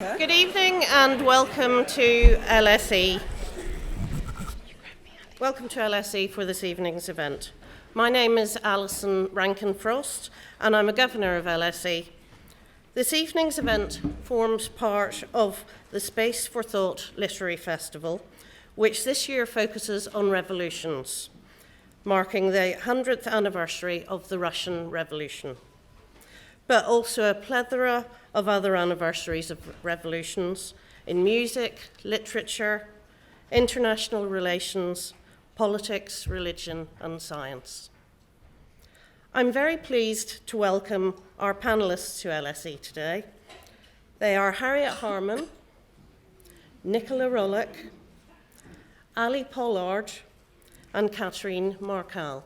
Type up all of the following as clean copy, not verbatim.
Good evening and welcome to LSE. Welcome to LSE for this evening's event. My name is Alison Rankin-Frost and I'm a governor of LSE. This evening's event forms part of the Space for Thought Literary Festival, which this year focuses on revolutions, marking the 100th anniversary of the Russian Revolution, but also a plethora of other anniversaries of revolutions in music, literature, international relations, politics, religion, and science. I'm very pleased to welcome our panelists to LSE today. They are Harriet Harman, Nicola Rollach, Ali Pollard, and Catherine Marcal.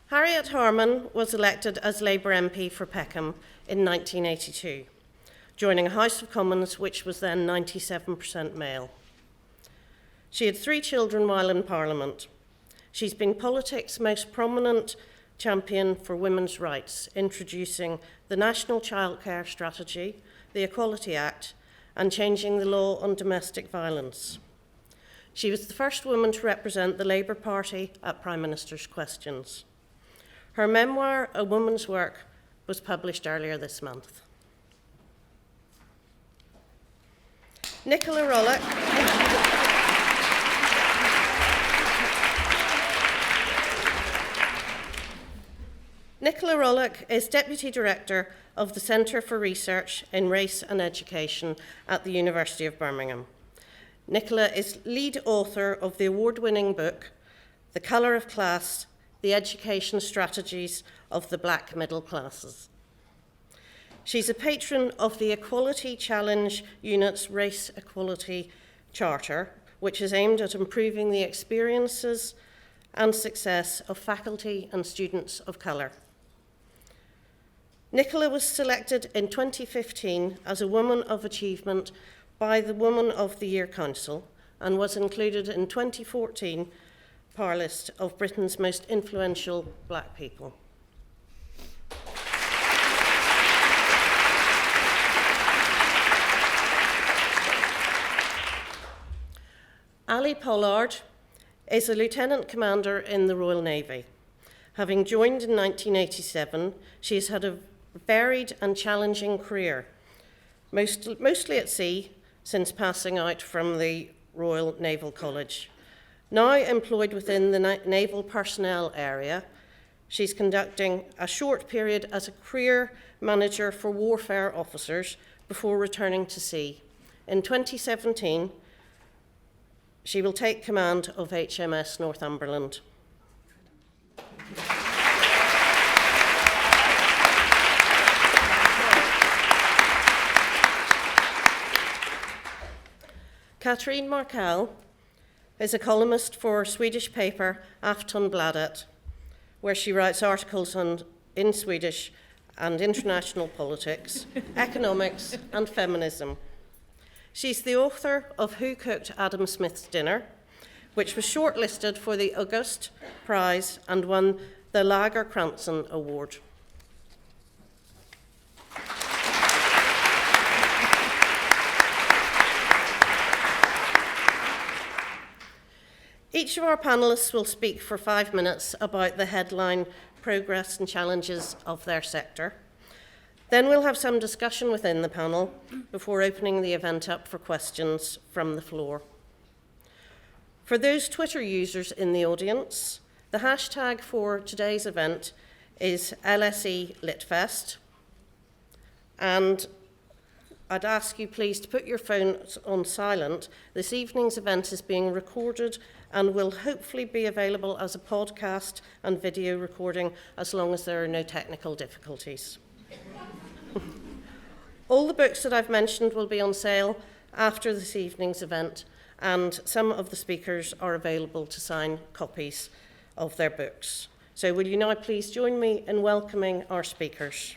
Harriet Harman was elected as Labour MP for Peckham in 1982, joining a House of Commons which was then 97% male. She had 3 children while in Parliament. She's been politics' most prominent champion for women's rights, introducing the National Childcare Strategy, the Equality Act, and changing the law on domestic violence. She was the first woman to represent the Labour Party at Prime Minister's Questions. Her memoir, A Woman's Work, was published earlier this month. Nicola Rollach is Deputy Director of the Centre for Research in Race and Education at the University of Birmingham. Nicola is lead author of the award-winning book, The Colour of Class, The Education Strategies of the Black Middle Classes. She's a patron of the Equality Challenge Unit's Race Equality Charter, which is aimed at improving the experiences and success of faculty and students of colour. Nicola was selected in 2015 as a Woman of Achievement by the Woman of the Year Council and was included in 2014 list of Britain's most influential black people. Ali Pollard is a Lieutenant Commander in the Royal Navy. Having joined in 1987, she has had a varied and challenging career, mostly at sea since passing out from the Royal Naval College. Now employed within the Naval Personnel area, she's conducting a short period as a career manager for warfare officers before returning to sea. In 2017, she will take command of HMS Northumberland. Catherine Marcal is a columnist for Swedish paper Aftonbladet, where she writes articles in Swedish and international politics, economics, and feminism. She's the author of Who Cooked Adam Smith's Dinner, which was shortlisted for the August Prize and won the Lagerkrantz Award. Each of our panellists will speak for 5 minutes about the headline progress and challenges of their sector. Then we'll have some discussion within the panel before opening the event up for questions from the floor. For those Twitter users in the audience, the hashtag for today's event is LSE Litfest. And I'd ask you please to put your phones on silent. This evening's event is being recorded and will hopefully be available as a podcast and video recording as long as there are no technical difficulties. All the books that I've mentioned will be on sale after this evening's event, and some of the speakers are available to sign copies of their books. So will you now please join me in welcoming our speakers.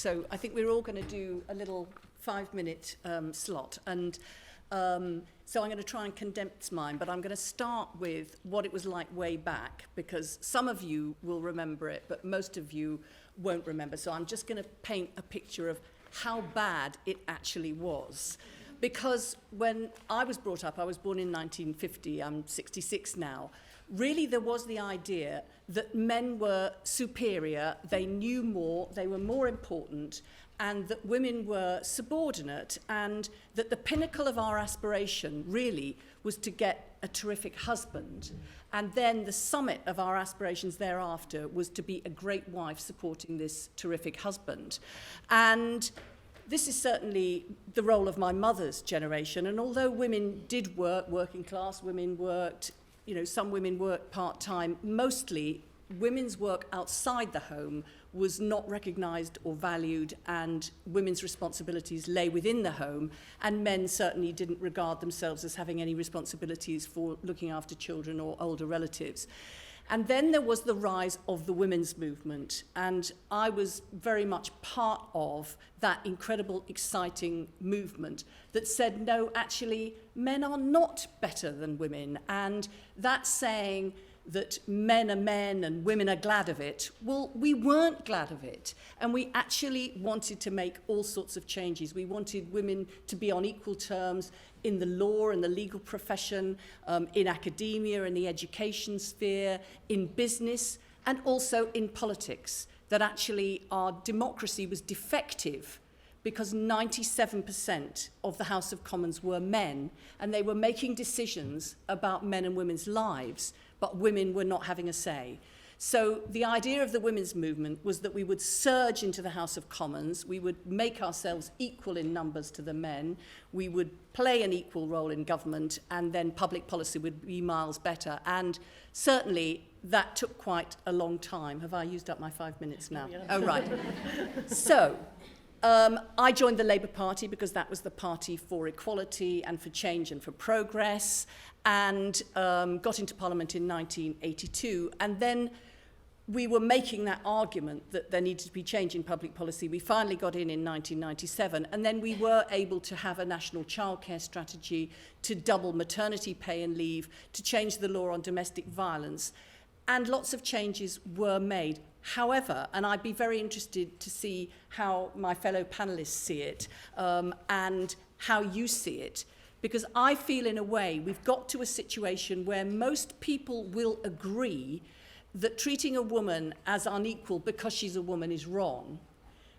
So I think we're all going to do a little 5-minute slot. And so I'm going to try and condense mine, but I'm going to start with what it was like way back, because some of you will remember it, but most of you won't remember. So I'm just going to paint a picture of how bad it actually was. Because when I was brought up, I was born in 1950, I'm 66 now, really there was the idea that men were superior, they knew more, they were more important, and that women were subordinate, and that the pinnacle of our aspiration really was to get a terrific husband. And then the summit of our aspirations thereafter was to be a great wife supporting this terrific husband. And this is certainly the role of my mother's generation. And although women did work, working class women worked, some women worked part-time, mostly women's work outside the home was not recognised or valued, and women's responsibilities lay within the home, and men certainly didn't regard themselves as having any responsibilities for looking after children or older relatives. And then there was the rise of the women's movement, and I was very much part of that incredible, exciting movement that said, no, actually, men are not better than women, and that saying that men are men and women are glad of it, well, we weren't glad of it. And we actually wanted to make all sorts of changes. We wanted women to be on equal terms in the law and the legal profession, in academia and the education sphere, in business, and also in politics, that actually our democracy was defective because 97% of the House of Commons were men, and they were making decisions about men and women's lives, but women were not having a say. So the idea of the women's movement was that we would surge into the House of Commons, we would make ourselves equal in numbers to the men, we would play an equal role in government, and then public policy would be miles better. And certainly that took quite a long time. Have I used up my 5 minutes now? Yeah. Oh, right. So I joined the Labour Party because that was the party for equality and for change and for progress, and got into Parliament in 1982. And then we were making that argument that there needed to be change in public policy. We finally got in 1997, and then we were able to have a National Childcare Strategy to double maternity pay and leave, to change the law on domestic violence, and lots of changes were made. However, and I'd be very interested to see how my fellow panellists see it, and how you see it, because I feel in a way we've got to a situation where most people will agree that treating a woman as unequal because she's a woman is wrong,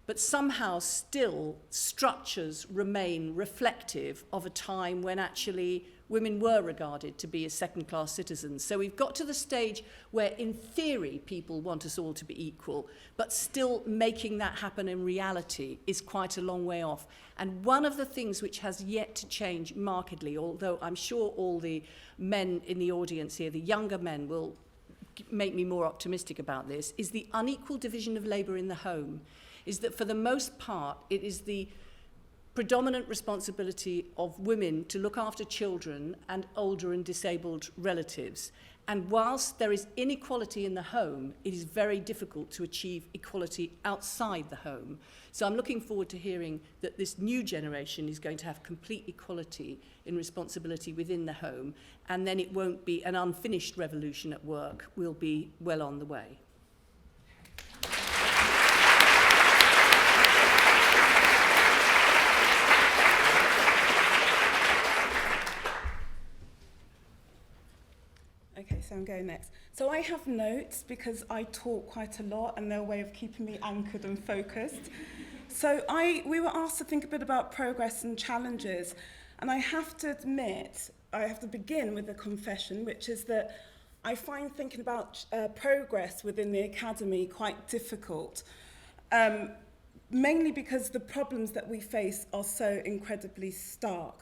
but somehow still structures remain reflective of a time when actually women were regarded to be as second-class citizens. So we've got to the stage where, in theory, people want us all to be equal, but still making that happen in reality is quite a long way off. And one of the things which has yet to change markedly, although I'm sure all the men in the audience here, the younger men, will make me more optimistic about this, is the unequal division of labour in the home, is that for the most part it is the predominant responsibility of women to look after children and older and disabled relatives. And whilst there is inequality in the home, it is very difficult to achieve equality outside the home. So I'm looking forward to hearing that this new generation is going to have complete equality in responsibility within the home, and then it won't be an unfinished revolution at work. We'll be well on the way. Okay, so I'm going next. So I have notes because I talk quite a lot and they're a way of keeping me anchored and focused. So we were asked to think a bit about progress and challenges, and I have to admit, I have to begin with a confession, which is that I find thinking about progress within the academy quite difficult, mainly because the problems that we face are so incredibly stark.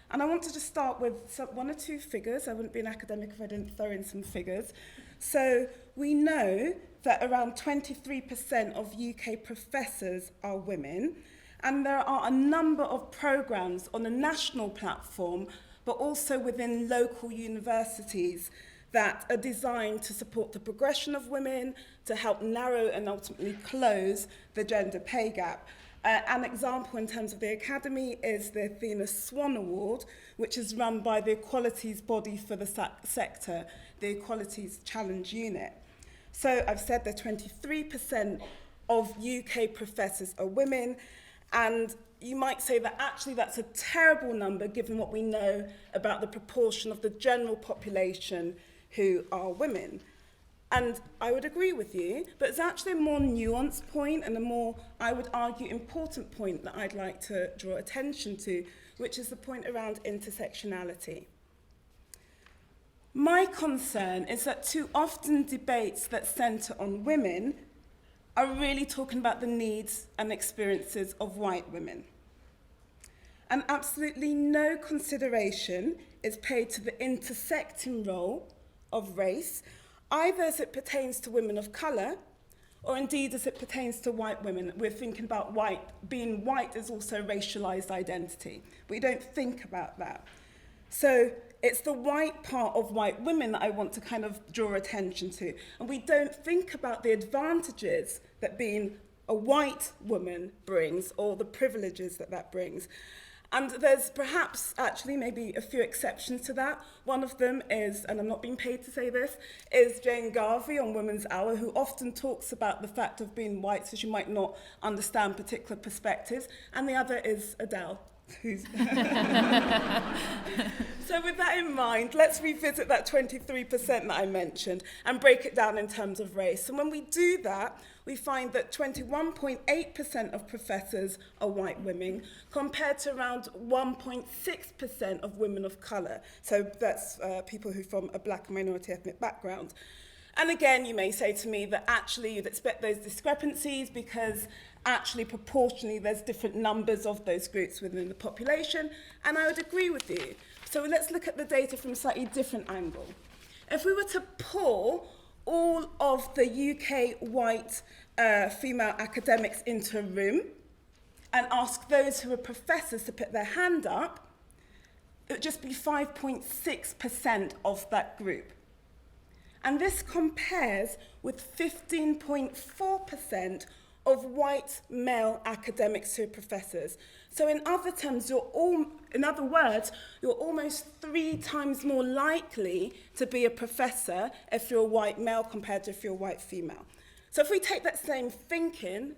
And I wanted to start with one or two figures. I wouldn't be an academic if I didn't throw in some figures. So we know that around 23% of UK professors are women, and there are a number of programs on a national platform, but also within local universities, that are designed to support the progression of women, to help narrow and ultimately close the gender pay gap. An example in terms of the Academy is the Athena Swan Award, which is run by the equalities body for the sector, the Equalities Challenge Unit. So I've said that 23% of UK professors are women, and you might say that actually that's a terrible number given what we know about the proportion of the general population who are women. And I would agree with you, but it's actually a more nuanced point and a more, I would argue, important point that I'd like to draw attention to, which is the point around intersectionality. My concern is that too often debates that centre on women are really talking about the needs and experiences of white women. And absolutely no consideration is paid to the intersecting role of race, either as it pertains to women of colour, or indeed as it pertains to white women. We're thinking about being white is also racialised identity. We don't think about that. So it's the white part of white women that I want to kind of draw attention to. And we don't think about the advantages that being a white woman brings, or the privileges that that brings. And there's perhaps actually maybe a few exceptions to that. One of them is, and I'm not being paid to say this, is Jane Garvey on Women's Hour, who often talks about the fact of being white, so she might not understand particular perspectives. And the other is Adele. So with that in mind, let's revisit that 23% that I mentioned and break it down in terms of race. And when we do that, we find that 21.8% of professors are white women, compared to around 1.6% of women of colour. So that's people who are from a black and minority ethnic background. And again, you may say to me that actually you'd expect those discrepancies because actually proportionally there's different numbers of those groups within the population, and I would agree with you. So let's look at the data from a slightly different angle. If we were to pull all of the UK white female academics into a room and ask those who are professors to put their hand up, it would just be 5.6% of that group. And this compares with 15.4% of white male academics who are professors. So in other terms, you're almost 3 times more likely to be a professor if you're a white male compared to if you're a white female. So if we take that same thinking,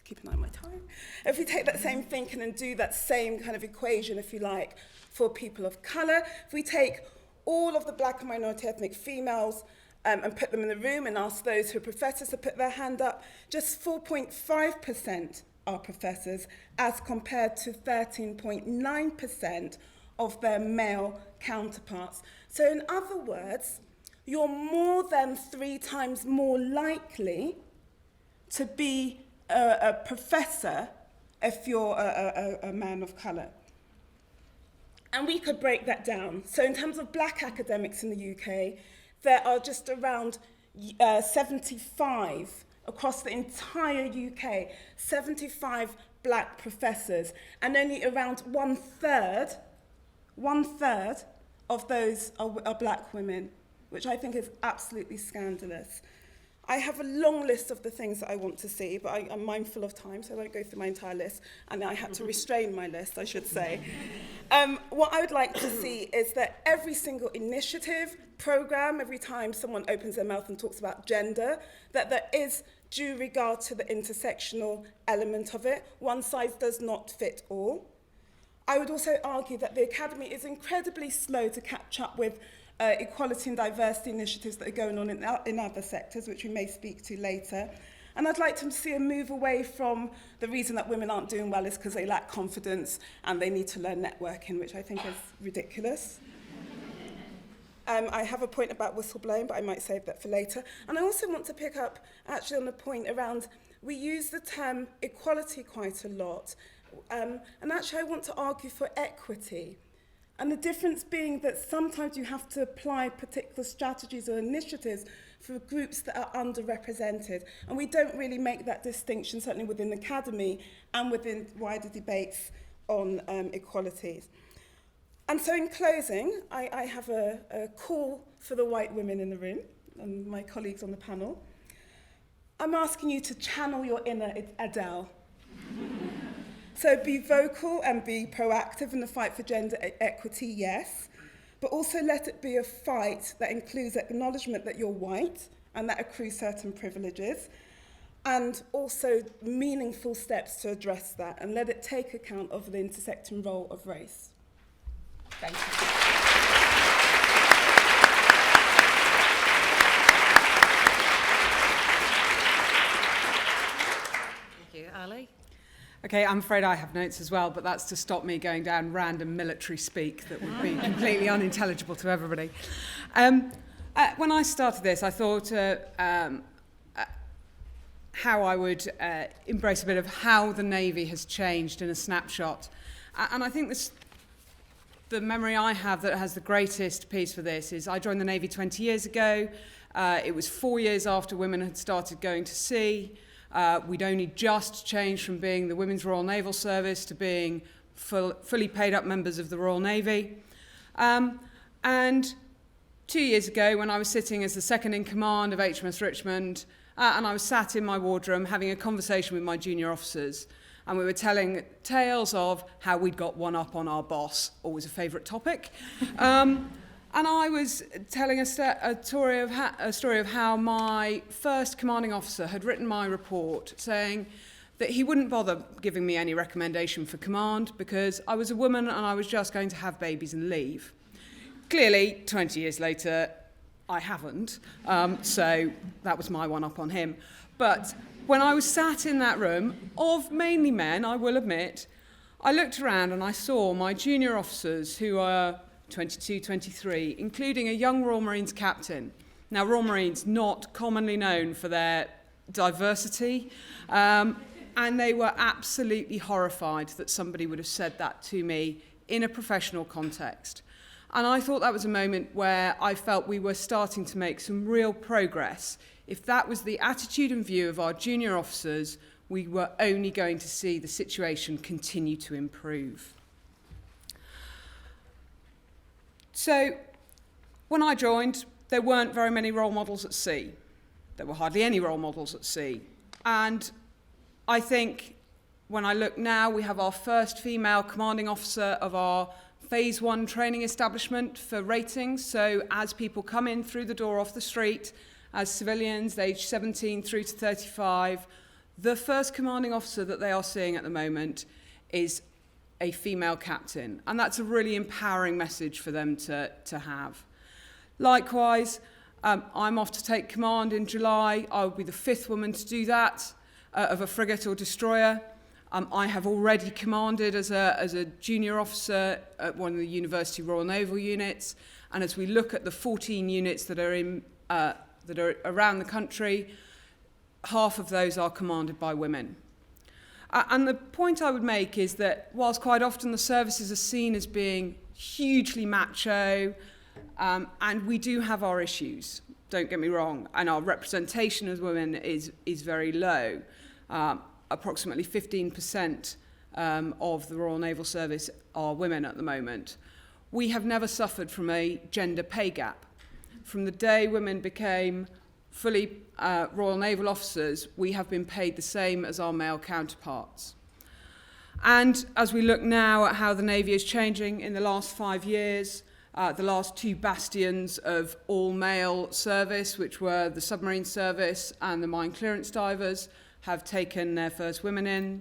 keep an eye on my time, if we take that same thinking and do that same kind of equation, if you like, for people of colour, if we take all of the black and minority ethnic females and put them in the room and ask those who are professors to put their hand up, just 4.5% are professors as compared to 13.9% of their male counterparts. So in other words, you're more than 3 times more likely to be a professor if you're a man of colour. And we could break that down. So in terms of black academics in the UK, there are just around 75 across the entire UK, 75 black professors, and only around one third of those are black women, which I think is absolutely scandalous. I have a long list of the things that I want to see, but I'm mindful of time, so I won't go through my entire list, and I had to restrain my list, I should say. What I would like to see is that every single initiative, programme, every time someone opens their mouth and talks about gender, that there is due regard to the intersectional element of it. One size does not fit all. I would also argue that the Academy is incredibly slow to catch up with equality and diversity initiatives that are going on in other sectors, which we may speak to later. And I'd like to see a move away from the reason that women aren't doing well is because they lack confidence and they need to learn networking, which I think is ridiculous. I have a point about whistleblowing, but I might save that for later. And I also want to pick up actually on the point around, we use the term equality quite a lot. And actually I want to argue for equity. And the difference being that sometimes you have to apply particular strategies or initiatives for groups that are underrepresented. And we don't really make that distinction, certainly within the Academy and within wider debates on equalities. And so in closing, I have a call for the white women in the room and my colleagues on the panel. I'm asking you to channel your inner Adele. So be vocal and be proactive in the fight for gender equity, yes, but also let it be a fight that includes acknowledgement that you're white and that accrues certain privileges, and also meaningful steps to address that, and let it take account of the intersecting role of race. Thank you. Thank you. Ali? Okay, I'm afraid I have notes as well, but that's to stop me going down random military speak that would be completely unintelligible to everybody. When I started this, I thought how I would embrace a bit of how the Navy has changed in a snapshot. And I think the memory I have that has the greatest piece for this is I joined the Navy 20 years ago. It was 4 years after women had started going to sea. We'd only just changed from being the Women's Royal Naval Service to being fully paid up members of the Royal Navy. And 2 years ago, when I was sitting as the second in command of HMS Richmond, and I was sat in my wardroom having a conversation with my junior officers, and we were telling tales of how we'd got one up on our boss, always a favourite topic. And I was telling a story of how my first commanding officer had written my report saying that he wouldn't bother giving me any recommendation for command because I was a woman and I was just going to have babies and leave. Clearly, 20 years later, I haven't, so that was my one-up on him. But when I was sat in that room, of mainly men, I will admit, I looked around and I saw my junior officers who are 22, 23, including a young Royal Marines captain. Now, Royal Marines not commonly known for their diversity, and they were absolutely horrified that somebody would have said that to me in a professional context. And I thought that was a moment where I felt we were starting to make some real progress. If that was the attitude and view of our junior officers, we were only going to see the situation continue to improve. So, when I joined, there weren't very many role models at sea. There were hardly any role models at sea. And I think when I look now, we have our first female commanding officer of our Phase 1 training establishment for ratings. So as people come in through the door off the street, as civilians, aged 17 through to 35, the first commanding officer that they are seeing at the moment is a female captain. And that's a really empowering message for them to have. Likewise, I'm off to take command in July. I'll be the 5th woman to do that of a frigate or destroyer. I have already commanded as a junior officer at one of the University Royal Naval units, and as we look at the 14 units that are around the country, half of those are commanded by women. And the point I would make is that whilst quite often the services are seen as being hugely macho, and we do have our issues, don't get me wrong, and our representation as women is very low. Approximately 15% of the Royal Naval Service are women at the moment. We have never suffered from a gender pay gap. From the day women became fully Royal Naval officers, we have been paid the same as our male counterparts. And as we look now at how the Navy is changing in the last 5 years, the last 2 bastions of all-male service, which were the submarine service and the mine clearance divers, have taken their first women in.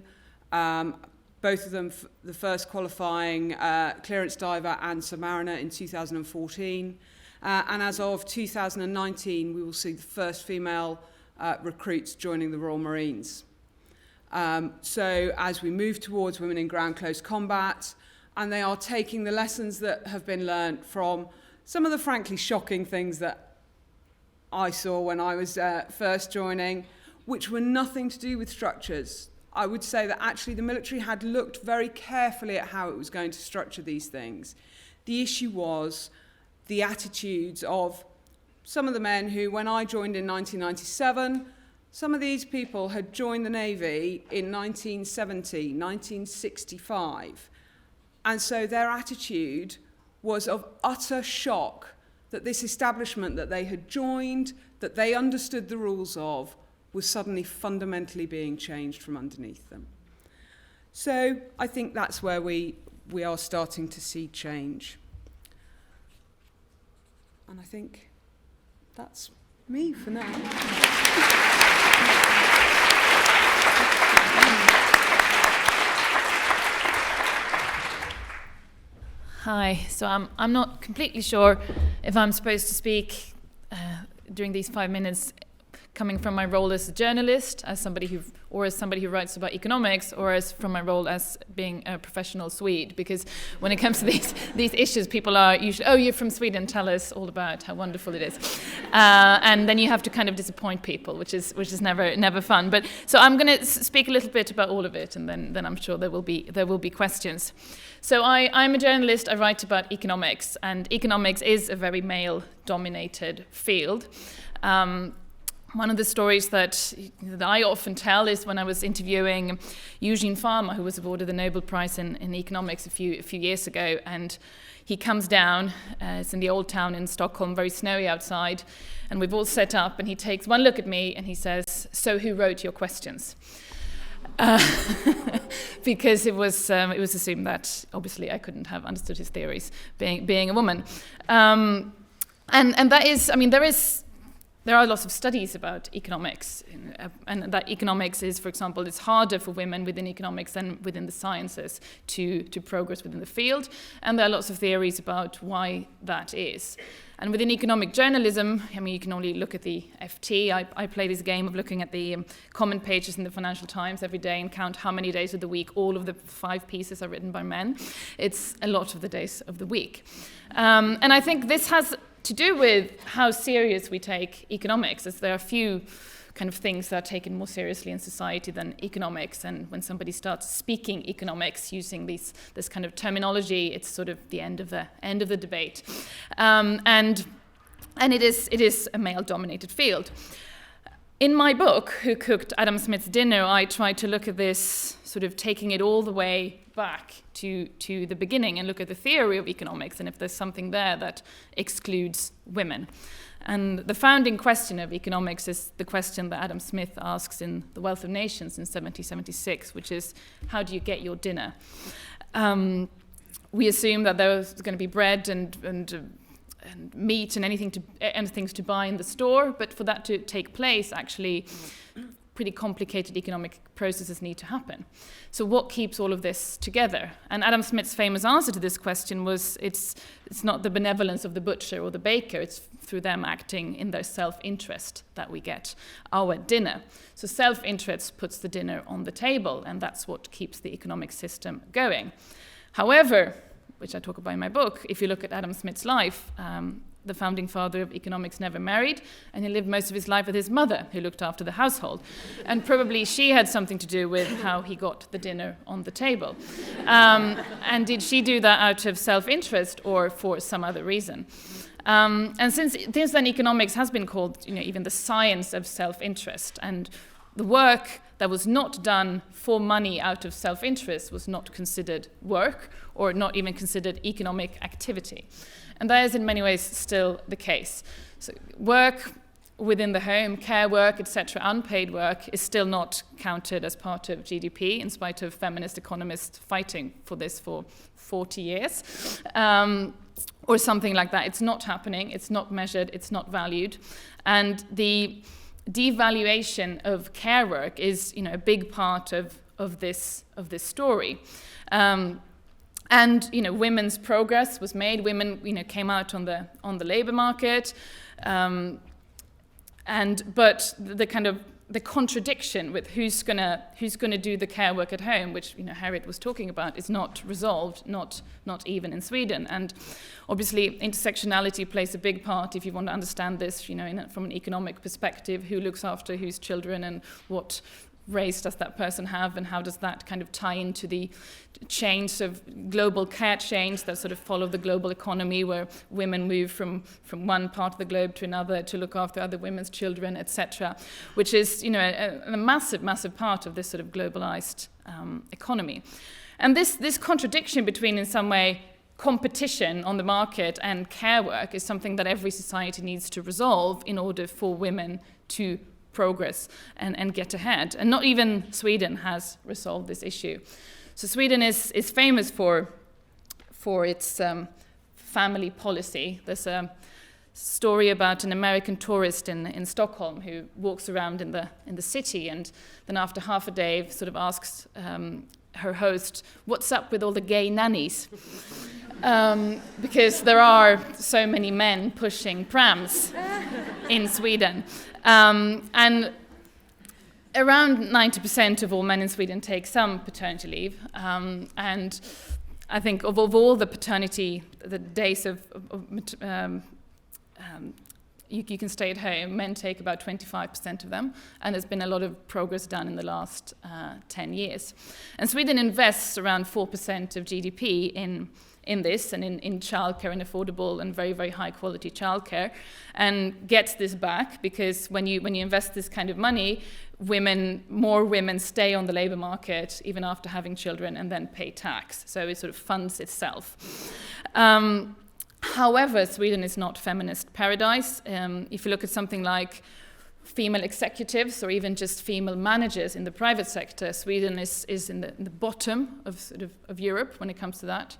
Both of them, the first qualifying clearance diver and submariner in 2014. And as of 2019, we will see the first female recruits joining the Royal Marines. So as we move towards women in ground close combat, and they are taking the lessons that have been learnt from some of the frankly shocking things that I saw when I was first joining, which were nothing to do with structures. I would say that actually the military had looked very carefully at how it was going to structure these things. The issue was the attitudes of some of the men who, when I joined in 1997, some of these people had joined the Navy in 1970, 1965. And so their attitude was of utter shock that this establishment that they had joined, that they understood the rules of, was suddenly fundamentally being changed from underneath them. So I think that's where we are starting to see change. And I think that's me for now. Hi, so I'm not completely sure if I'm supposed to speak during these 5 minutes coming from my role as a journalist, as somebody who writes about economics, or as from my role as being a professional Swede, because when it comes to these issues, people are usually, oh, you're from Sweden, tell us all about how wonderful it is, and then you have to kind of disappoint people, which is never fun. But so I'm going to speak a little bit about all of it, and then I'm sure there will be questions. So I'm a journalist. I write about economics, and economics is a very male-dominated field. One of the stories that I often tell is when I was interviewing Eugene Farmer, who was awarded the Nobel Prize in economics a few years ago, and he comes down, it's in the old town in Stockholm, very snowy outside, and we've all set up, and he takes one look at me and he says, "So who wrote your questions?" Because it was assumed that obviously I couldn't have understood his theories, being a woman, and that is, I mean, there are lots of studies about economics, and that economics is, for example, it's harder for women within economics than within the sciences to progress within the field, and there are lots of theories about why that is. And within economic journalism, I mean, you can only look at the FT. I play this game of looking at the comment pages in the Financial Times every day and count how many days of the week all of the 5 pieces are written by men. It's a lot of the days of the week. And I think this has to do with how serious we take economics, as there are few kind of things that are taken more seriously in society than economics, and when somebody starts speaking economics using this kind of terminology, it's sort of the end of the debate, and it is a male-dominated field. In my book, Who Cooked Adam Smith's Dinner, I try to look at this, sort of taking it all the way back to the beginning and look at the theory of economics and if there's something there that excludes women. And the founding question of economics is the question that Adam Smith asks in The Wealth of Nations in 1776, which is, how do you get your dinner? We assume that there's going to be bread and meat and things to buy in the store, but for that to take place, actually, pretty complicated economic processes need to happen. So what keeps all of this together? And Adam Smith's famous answer to this question was, it's not the benevolence of the butcher or the baker, it's through them acting in their self-interest that we get our dinner. So self-interest puts the dinner on the table, and that's what keeps the economic system going. However, which I talk about in my book, if you look at Adam Smith's life, the founding father of economics never married, and he lived most of his life with his mother, who looked after the household. And probably she had something to do with how he got the dinner on the table. And did she do that out of self-interest or for some other reason? And since then, economics has been called, even the science of self-interest. And the work that was not done for money out of self-interest was not considered work, or not even considered economic activity. And that is in many ways still the case. So work within the home, care work, etc., unpaid work, is still not counted as part of GDP, in spite of feminist economists fighting for this for 40 years, or something like that. It's not happening, it's not measured, it's not valued. And the devaluation of care work is, a big part of this story. And women's progress was made. Women, came out on the labor market, but the contradiction with who's gonna do the care work at home, which Harriet was talking about, is not resolved, not even in Sweden. And obviously, intersectionality plays a big part if you want to understand this, from an economic perspective. Who looks after whose children, and what race does that person have, and how does that kind of tie into the chains of global care chains that sort of follow the global economy, where women move from one part of the globe to another to look after other women's children, etc., which is a massive part of this sort of globalized economy. And this contradiction between, in some way, competition on the market and care work is something that every society needs to resolve in order for women to progress and get ahead. And not even Sweden has resolved this issue. So Sweden is famous for its family policy. There's a story about an American tourist in Stockholm who walks around in the city, and then after half a day sort of asks her host, "What's up with all the gay nannies?" Because there are so many men pushing prams in Sweden. And around 90% of all men in Sweden take some paternity leave. And I think of all the paternity, the days you can stay at home, men take about 25% of them, and there's been a lot of progress done in the last 10 years. And Sweden invests around 4% of GDP in this and in childcare and affordable and very, very high quality childcare, and gets this back because when you invest this kind of money, more women stay on the labor market even after having children and then pay tax. So it sort of funds itself. However, Sweden is not feminist paradise. If you look at something like female executives or even just female managers in the private sector, Sweden is in the bottom of Europe when it comes to that.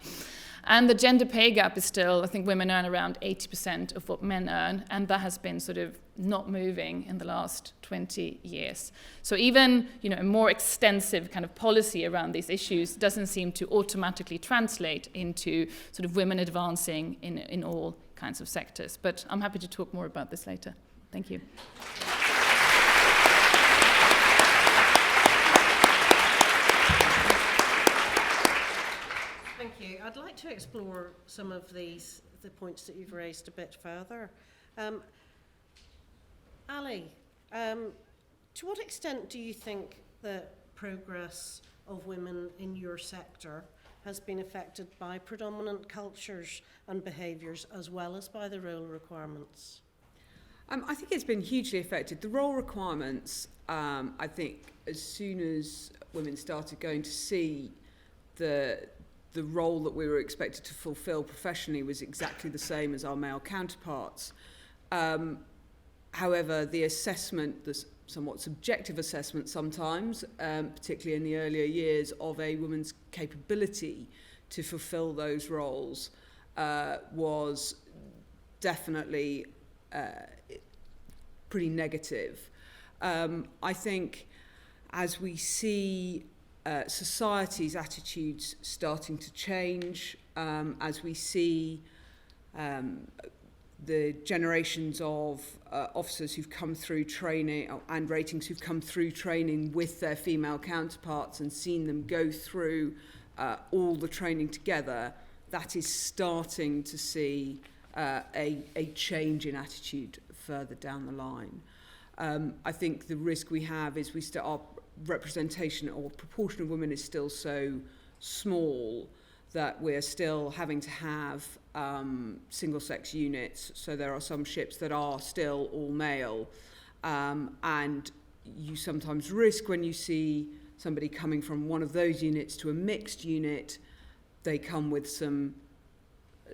And the gender pay gap is still, I think women earn around 80% of what men earn, and that has been sort of not moving in the last 20 years. So even, a more extensive kind of policy around these issues doesn't seem to automatically translate into sort of women advancing in all kinds of sectors. But I'm happy to talk more about this later. Thank you. Thank you. I'd like to explore some of the points that you've raised a bit further. Ali, to what extent do you think that progress of women in your sector has been affected by predominant cultures and behaviours as well as by the role requirements? I think it's been hugely affected. The role requirements, I think, as soon as women started going to see the role that we were expected to fulfill professionally was exactly the same as our male counterparts. However, the assessment, the somewhat subjective assessment sometimes, particularly in the earlier years, of a woman's capability to fulfill those roles was definitely pretty negative. I think as we see society's attitudes starting to change, as we see the generations of officers who've come through training and ratings who've come through training with their female counterparts and seen them go through all the training together, that is starting to see a change in attitude further down the line. I think the risk we have is our representation or proportion of women is still so small that we're still having to have single-sex units. So there are some ships that are still all male, and you sometimes risk when you see somebody coming from one of those units to a mixed unit, they come with some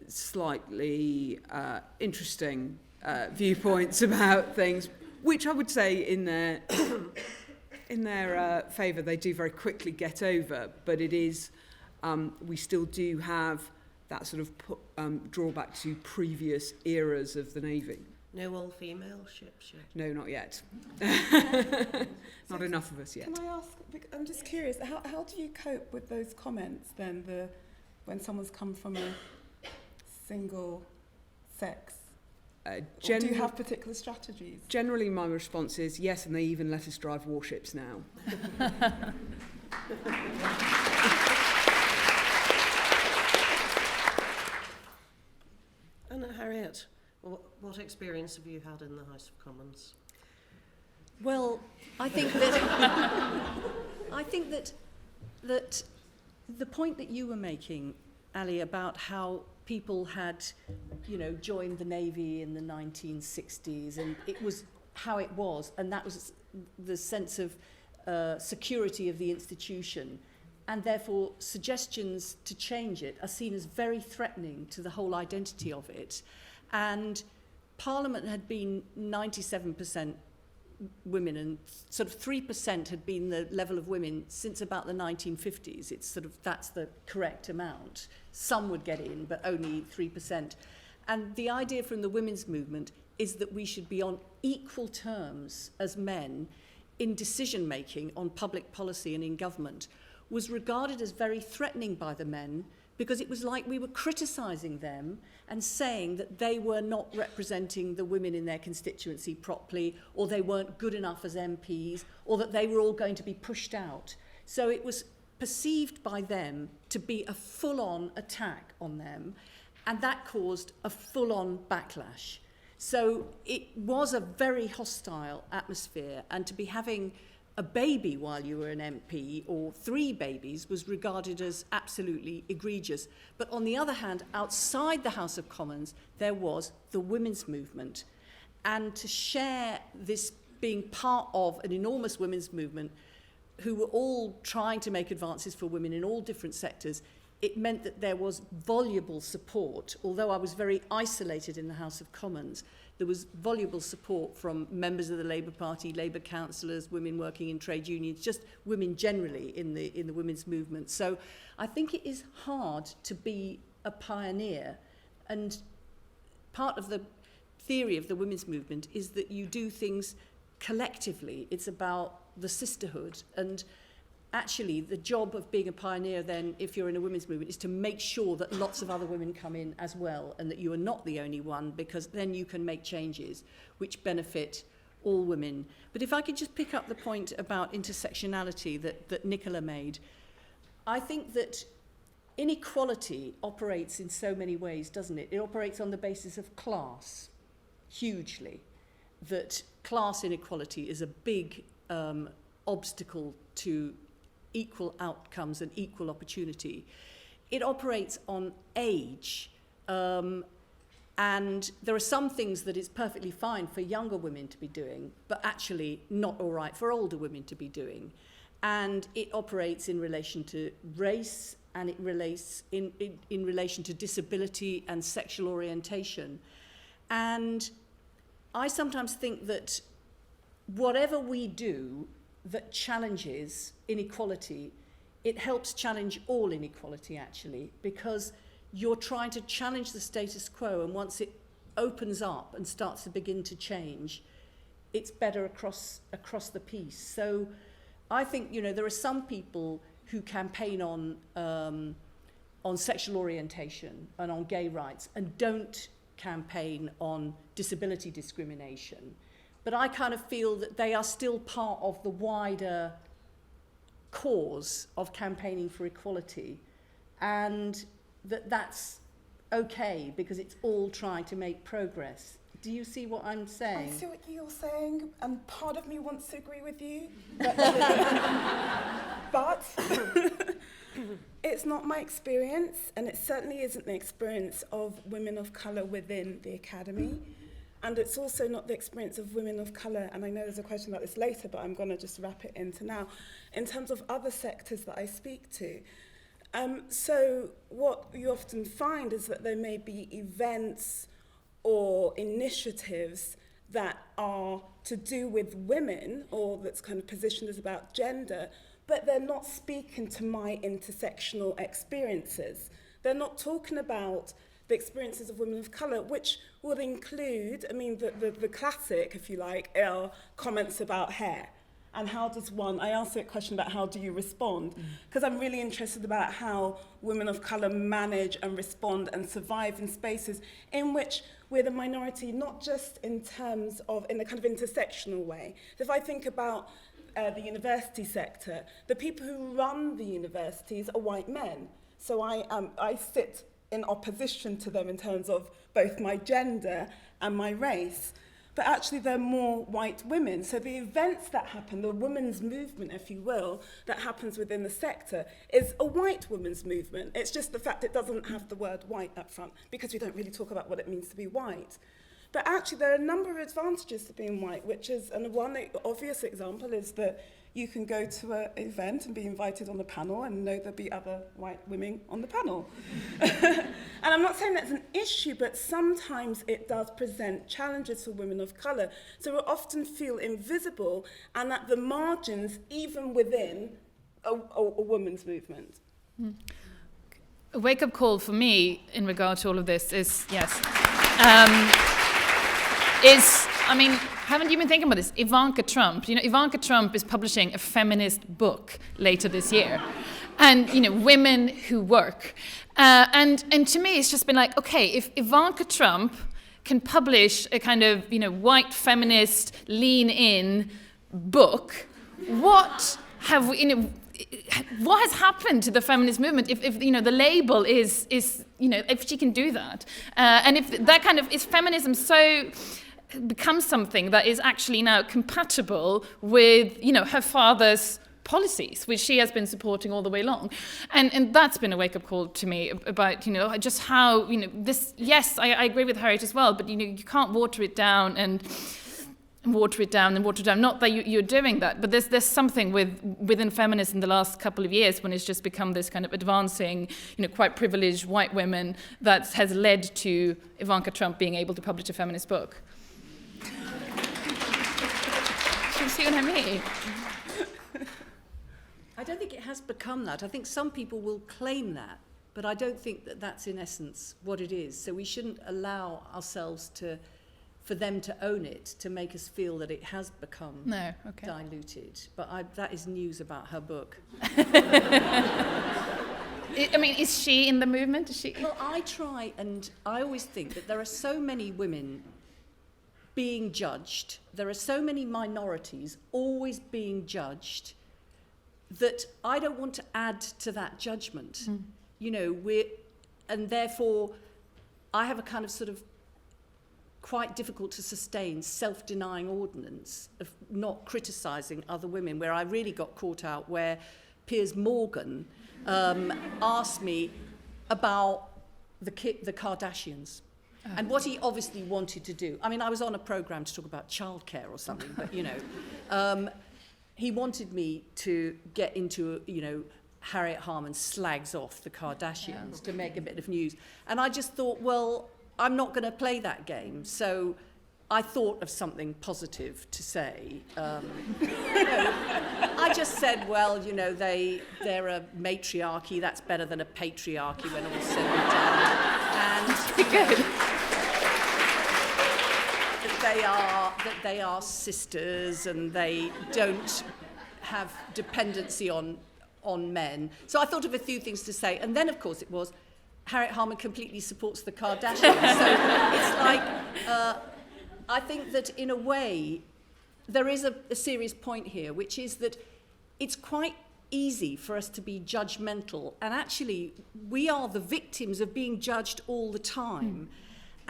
slightly interesting viewpoints about things, which I would say in their favour they do very quickly get over, but it is we still do have that sort of drawback to previous eras of the Navy. No all-female ships yet? No, not yet. Not enough of us yet. Can I ask, I'm just curious, how do you cope with those comments then, when someone's come from a single sex? Or do you have particular strategies? Generally, my response is yes, and they even let us drive warships now. And Harriet, what experience have you had in the House of Commons? Well, I think that the point that you were making, Ali, about how people had, joined the Navy in the 1960s, and it was how it was, and that was the sense of security of the institution. and therefore suggestions to change it are seen as very threatening to the whole identity of it. And Parliament had been 97% women, and sort of 3% had been the level of women since about the 1950s. It's sort of, that's the correct amount. Some would get in, but only 3%. And the idea from the women's movement is that we should be on equal terms as men in decision making on public policy and in government, was regarded as very threatening by the men, because it was like we were criticising them and saying that they were not representing the women in their constituency properly, or they weren't good enough as MPs, or that they were all going to be pushed out. So it was perceived by them to be a full-on attack on them, and that caused a full-on backlash. So it was a very hostile atmosphere, and to be having a baby while you were an MP, or 3 babies, was regarded as absolutely egregious. But on the other hand, outside the House of Commons, there was the women's movement. And to share this being part of an enormous women's movement, who were all trying to make advances for women in all different sectors, it meant that there was voluble support. Although I was very isolated in the House of Commons, there was voluble support from members of the Labour Party, Labour councillors, women working in trade unions, just women generally in the women's movement. So I think it is hard to be a pioneer, and part of the theory of the women's movement is that you do things collectively. It's about the sisterhood, and actually the job of being a pioneer then, if you're in a women's movement, is to make sure that lots of other women come in as well, and that you are not the only one, because then you can make changes which benefit all women. But if I could just pick up the point about intersectionality that Nicola made, I think that inequality operates in so many ways, doesn't it? It operates on the basis of class, hugely. That class inequality is a big obstacle to equal outcomes and equal opportunity. It operates on age, and there are some things that it's perfectly fine for younger women to be doing, but actually not all right for older women to be doing. And it operates in relation to race, and it relates in relation to disability and sexual orientation. And I sometimes think that whatever we do that challenges inequality, it helps challenge all inequality, actually, because you're trying to challenge the status quo, and once it opens up and starts to begin to change, it's better across the piece. So I think, you know, there are some people who campaign on sexual orientation and on gay rights and don't campaign on disability discrimination. But I kind of feel that they are still part of the wider cause of campaigning for equality, and that's okay because it's all trying to make progress. Do you see what I'm saying? I see what you're saying, and part of me wants to agree with you, but it's not my experience, and it certainly isn't the experience of women of colour within the academy. And it's also not the experience of women of colour, and I know there's a question about this later, but I'm going to just wrap it into now, in terms of other sectors that I speak to. So what you often find is that there may be events or initiatives that are to do with women, or that's kind of positioned as about gender, but they're not speaking to my intersectional experiences. They're not talking about the experiences of women of colour, which would include, I mean, the classic, if you like, are comments about hair. And how does one, I asked a question about how do you respond, because I'm really interested about how women of colour manage and respond and survive in spaces in which we're the minority, not just in terms of, in a kind of intersectional way. If I think about the university sector, the people who run the universities are white men. So I sit in opposition to them in terms of both my gender and my race. But actually they're more white women. So the events that happen, the women's movement, if you will, that happens within the sector is a white women's movement. It's just the fact it doesn't have the word white up front, because we don't really talk about what it means to be white. But actually there are a number of advantages to being white, which is, and one obvious example is that you can go to an event and be invited on a panel and know there'll be other white women on the panel. And I'm not saying that's an issue, but sometimes it does present challenges for women of colour. So we often feel invisible and at the margins, even within a women's movement. A wake-up call for me in regard to all of this is, yes, haven't you been thinking about this? Ivanka Trump. Ivanka Trump is publishing a feminist book later this year. And, women who work. And to me, it's just been like, okay, if Ivanka Trump can publish a kind of, white feminist, lean-in book, what has happened to the feminist movement if the label is if she can do that? And if that kind of, is feminism so becomes something that is actually now compatible with, her father's policies, which she has been supporting all the way along. And that's been a wake-up call to me about, just how, this, yes, I agree with Harriet as well, but, you can't water it down and water it down. Not that you're doing that, but there's something within feminism in the last couple of years when it's just become this kind of advancing, quite privileged white women that has led to Ivanka Trump being able to publish a feminist book. Do you see what I mean? I don't think it has become that. I think some people will claim that, but I don't think that that's in essence what it is. So we shouldn't allow ourselves for them to own it, to make us feel that it has become diluted. But that is news about her book. Is she in the movement? Is she? Well, I try, and I always think that there are so many women being judged, there are so many minorities always being judged, that I don't want to add to that judgment. And therefore I have a kind of sort of quite difficult to sustain self-denying ordinance of not criticising other women, where I really got caught out where Piers Morgan asked me about the Kardashians. And what he obviously wanted to do. I was on a programme to talk about childcare or something, but, he wanted me to get into, Harriet Harman slags off the Kardashians to make a bit of news. And I just thought, well, I'm not going to play that game. So I thought of something positive to say. I just said, well, they're a matriarchy. That's better than a patriarchy when all's said and done. And good. That they are sisters and they don't have dependency on men. So I thought of a few things to say. And then, of course, it was Harriet Harman completely supports the Kardashians. So it's like, I think that in a way, there is a serious point here, which is that it's quite easy for us to be judgmental. And actually, we are the victims of being judged all the time.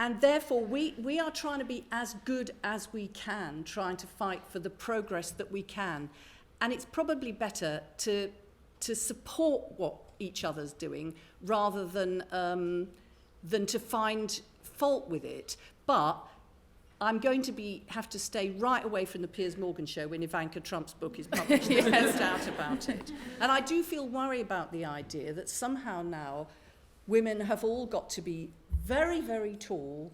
And therefore, we are trying to be as good as we can, trying to fight for the progress that we can. And it's probably better to support what each other's doing rather than to find fault with it. But I'm going to have to stay right away from the Piers Morgan show when Ivanka Trump's book is published. There's no doubt about it. And I do feel worried about the idea that somehow now women have all got to be very, very tall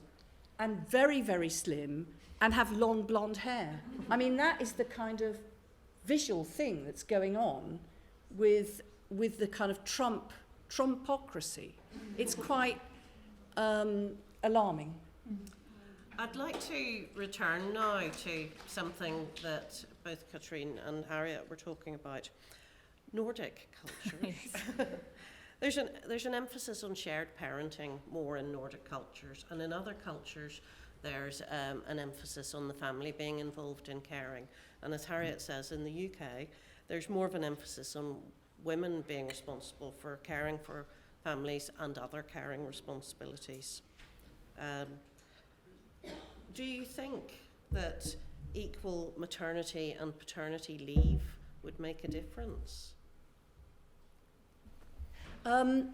and very, very slim and have long blonde hair. That is the kind of visual thing that's going on with the kind of Trumpocracy. It's quite alarming. I'd like to return now to something that both Katrine and Harriet were talking about, Nordic cultures. There's an emphasis on shared parenting more in Nordic cultures, and in other cultures there's an emphasis on the family being involved in caring. And as Harriet says, in the UK, there's more of an emphasis on women being responsible for caring for families and other caring responsibilities. Do you think that equal maternity and paternity leave would make a difference? I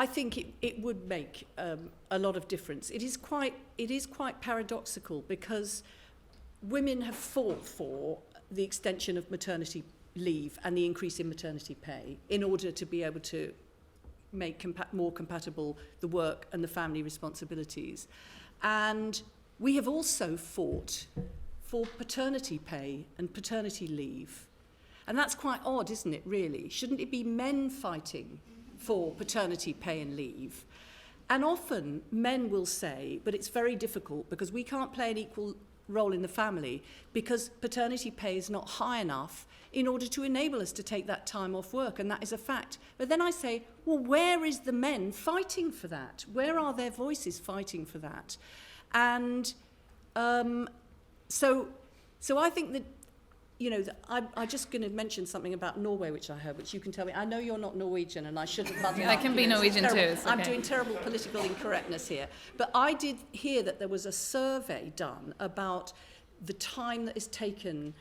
think it would make a lot of difference. It is quite paradoxical because women have fought for the extension of maternity leave and the increase in maternity pay in order to be able to make more compatible the work and the family responsibilities. And we have also fought for paternity pay and paternity leave. And that's quite odd, isn't it, really? Shouldn't it be men fighting for paternity pay and leave? And often men will say, but it's very difficult because we can't play an equal role in the family because paternity pay is not high enough in order to enable us to take that time off work, and that is a fact. But then I say, well, where is the men fighting for that? Where are their voices fighting for that? And so I think that, you know, I'm just going to mention something about Norway, which I heard, which you can tell me. I know you're not Norwegian, and I shouldn't muddle I up, can be you know, Norwegian too. terrible. It's okay. I'm doing terrible political incorrectness here. But I did hear that there was a survey done about the time that is taken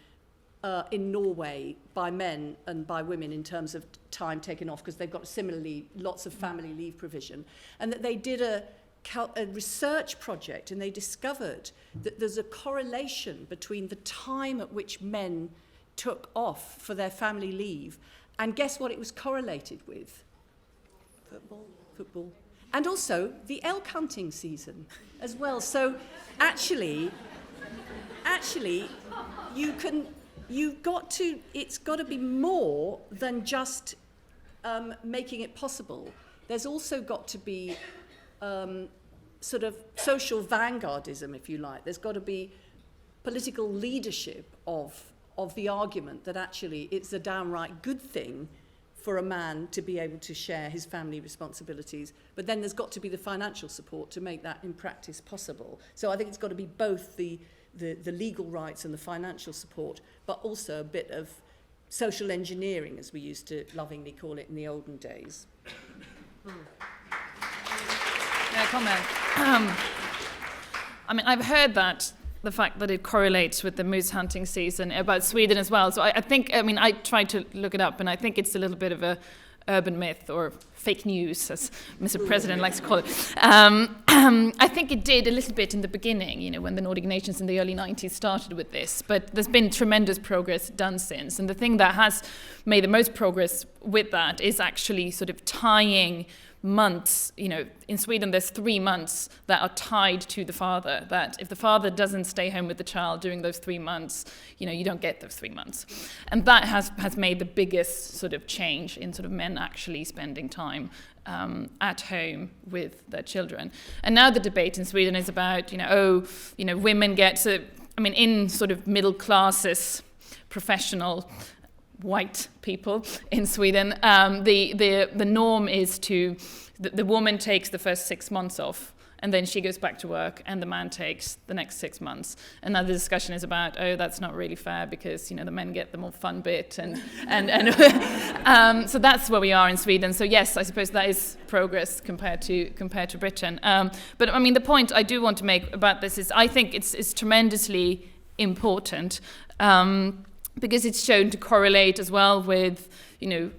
in Norway by men and by women in terms of time taken off, because they've got similarly lots of family leave provision, and that they did a research project, and they discovered that there's a correlation between the time at which men took off for their family leave, and guess what it was correlated with? Football. And also the elk hunting season as well. So actually, it's got to be more than just making it possible. There's also got to be sort of social vanguardism, if you like. There's got to be political leadership of the argument that actually it's a downright good thing for a man to be able to share his family responsibilities. But then there's got to be the financial support to make that in practice possible. So I think it's got to be both the legal rights and the financial support, but also a bit of social engineering, as we used to lovingly call it in the olden days. Yeah, comment. I mean, I've heard that, the fact that it correlates with the moose hunting season about Sweden as well. So I think, I mean, I tried to look it up, and I think it's a little bit of a urban myth or fake news, as Mr. President likes to call it. I think it did a little bit in the beginning, you know, when the Nordic nations in the early 90s started with this, but there's been tremendous progress done since. And the thing that has made the most progress with that is actually sort of tying months. You know, in Sweden there's 3 months that are tied to the father, that if the father doesn't stay home with the child during those 3 months, you know, you don't get those 3 months. And that has made the biggest sort of change in sort of men actually spending time at home with their children. And now the debate in Sweden is about, women get to, I mean, in sort of middle classes, professional white people in Sweden, the norm is the woman takes the first 6 months off, and then she goes back to work, and the man takes the next 6 months. And now the discussion is about, that's not really fair because, you know, the men get the more fun bit, and so that's where we are in Sweden. So yes, I suppose that is progress compared to Britain. But I mean, the point I do want to make about this is I think it's tremendously important. Because it's shown to correlate as well with, you know,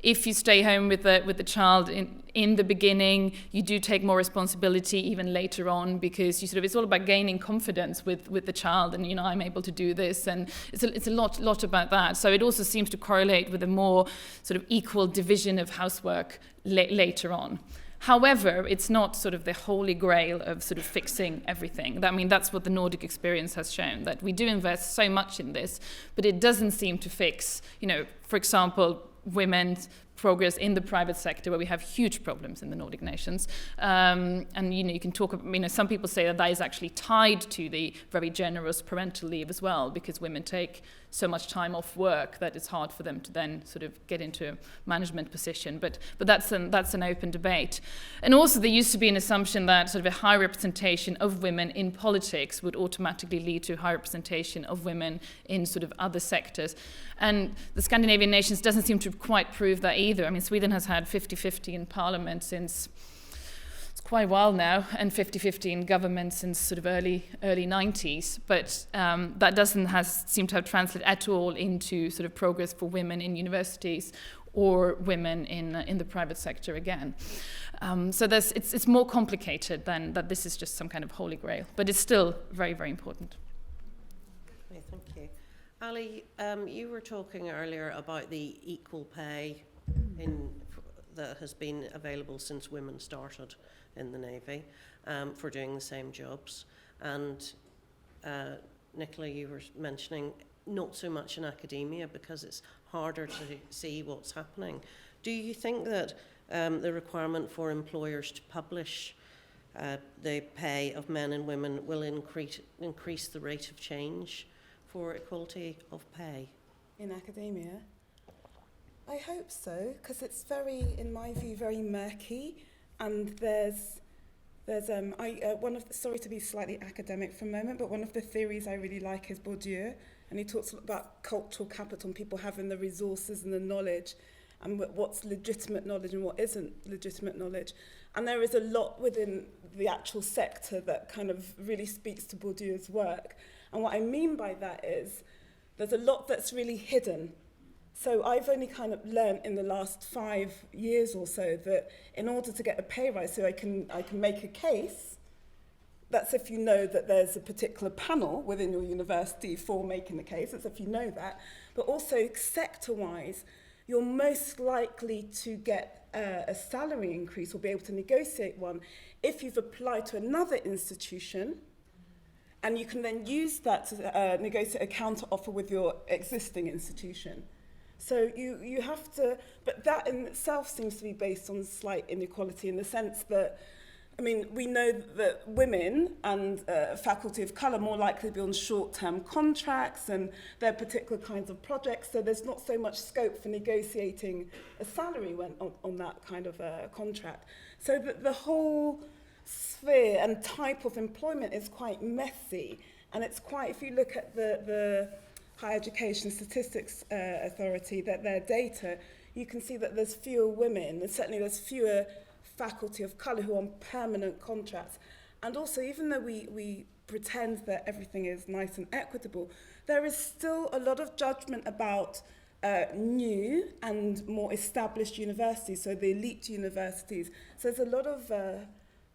if you stay home with the child in the beginning, you do take more responsibility even later on, because you sort of, it's all about gaining confidence with the child, and, you know, I'm able to do this, and it's a lot about that. So it also seems to correlate with a more sort of equal division of housework later on. However, it's not sort of the holy grail of sort of fixing everything. I mean, that's what the Nordic experience has shown, that we do invest so much in this, but it doesn't seem to fix, you know, for example, women's progress in the private sector, where we have huge problems in the Nordic nations. And, you know, you can talk, you know, some people say that is actually tied to the very generous parental leave as well, because women take so much time off work that it's hard for them to then sort of get into a management position. But that's an open debate. And also there used to be an assumption that sort of a high representation of women in politics would automatically lead to high representation of women in sort of other sectors. And the Scandinavian nations doesn't seem to quite prove that either. I mean, Sweden has had 50-50 in parliament since quite a while now, and 50-50 in government since sort of early 90s, but that doesn't seem to have translated at all into sort of progress for women in universities or women in the private sector again. So it's more complicated than that. This is just some kind of holy grail, but it's still very, very important. Ali, you were talking earlier about the equal pay that has been available since women started in the Navy for doing the same jobs. And Nicola, you were mentioning not so much in academia because it's harder to see what's happening. Do you think that the requirement for employers to publish the pay of men and women will increase the rate of change for equality of pay? In academia? I hope so, because it's very, in my view, very murky, and there's sorry to be slightly academic for a moment, but one of the theories I really like is Bourdieu, and he talks about cultural capital and people having the resources and the knowledge, and what's legitimate knowledge and what isn't legitimate knowledge. And there is a lot within the actual sector that kind of really speaks to Bourdieu's work. And what I mean by that is there's a lot that's really hidden. So I've only kind of learned in the last 5 years or so that in order to get a pay rise, so I can make a case, that's if you know that there's a particular panel within your university for making the case, that's if you know that. But also sector-wise, you're most likely to get a salary increase or be able to negotiate one if you've applied to another institution, and you can then use that to negotiate a counter offer with your existing institution. So you have to, but that in itself seems to be based on slight inequality in the sense that, I mean, we know that women and faculty of colour are more likely to be on short-term contracts and their particular kinds of projects, so there's not so much scope for negotiating a salary when on that kind of contract. So the whole sphere and type of employment is quite messy, and it's quite, if you look at the Higher Education Statistics Authority, that their data, you can see that there's fewer women, and certainly there's fewer faculty of colour who are on permanent contracts. And also, even though we pretend that everything is nice and equitable, there is still a lot of judgment about new and more established universities, so the elite universities. So there's a lot of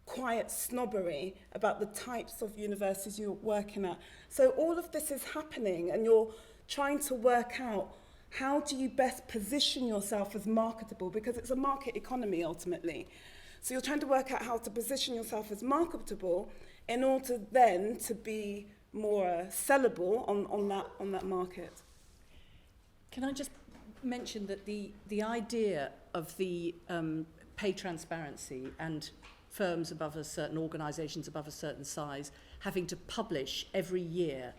quiet snobbery about the types of universities you're working at. So all of this is happening, and you're trying to work out how do you best position yourself as marketable, because it's a market economy ultimately. So you're trying to work out how to position yourself as marketable in order then to be more sellable on that market. Can I just mention that the idea of the pay transparency and firms above a certain, organisations above a certain size, having to publish every year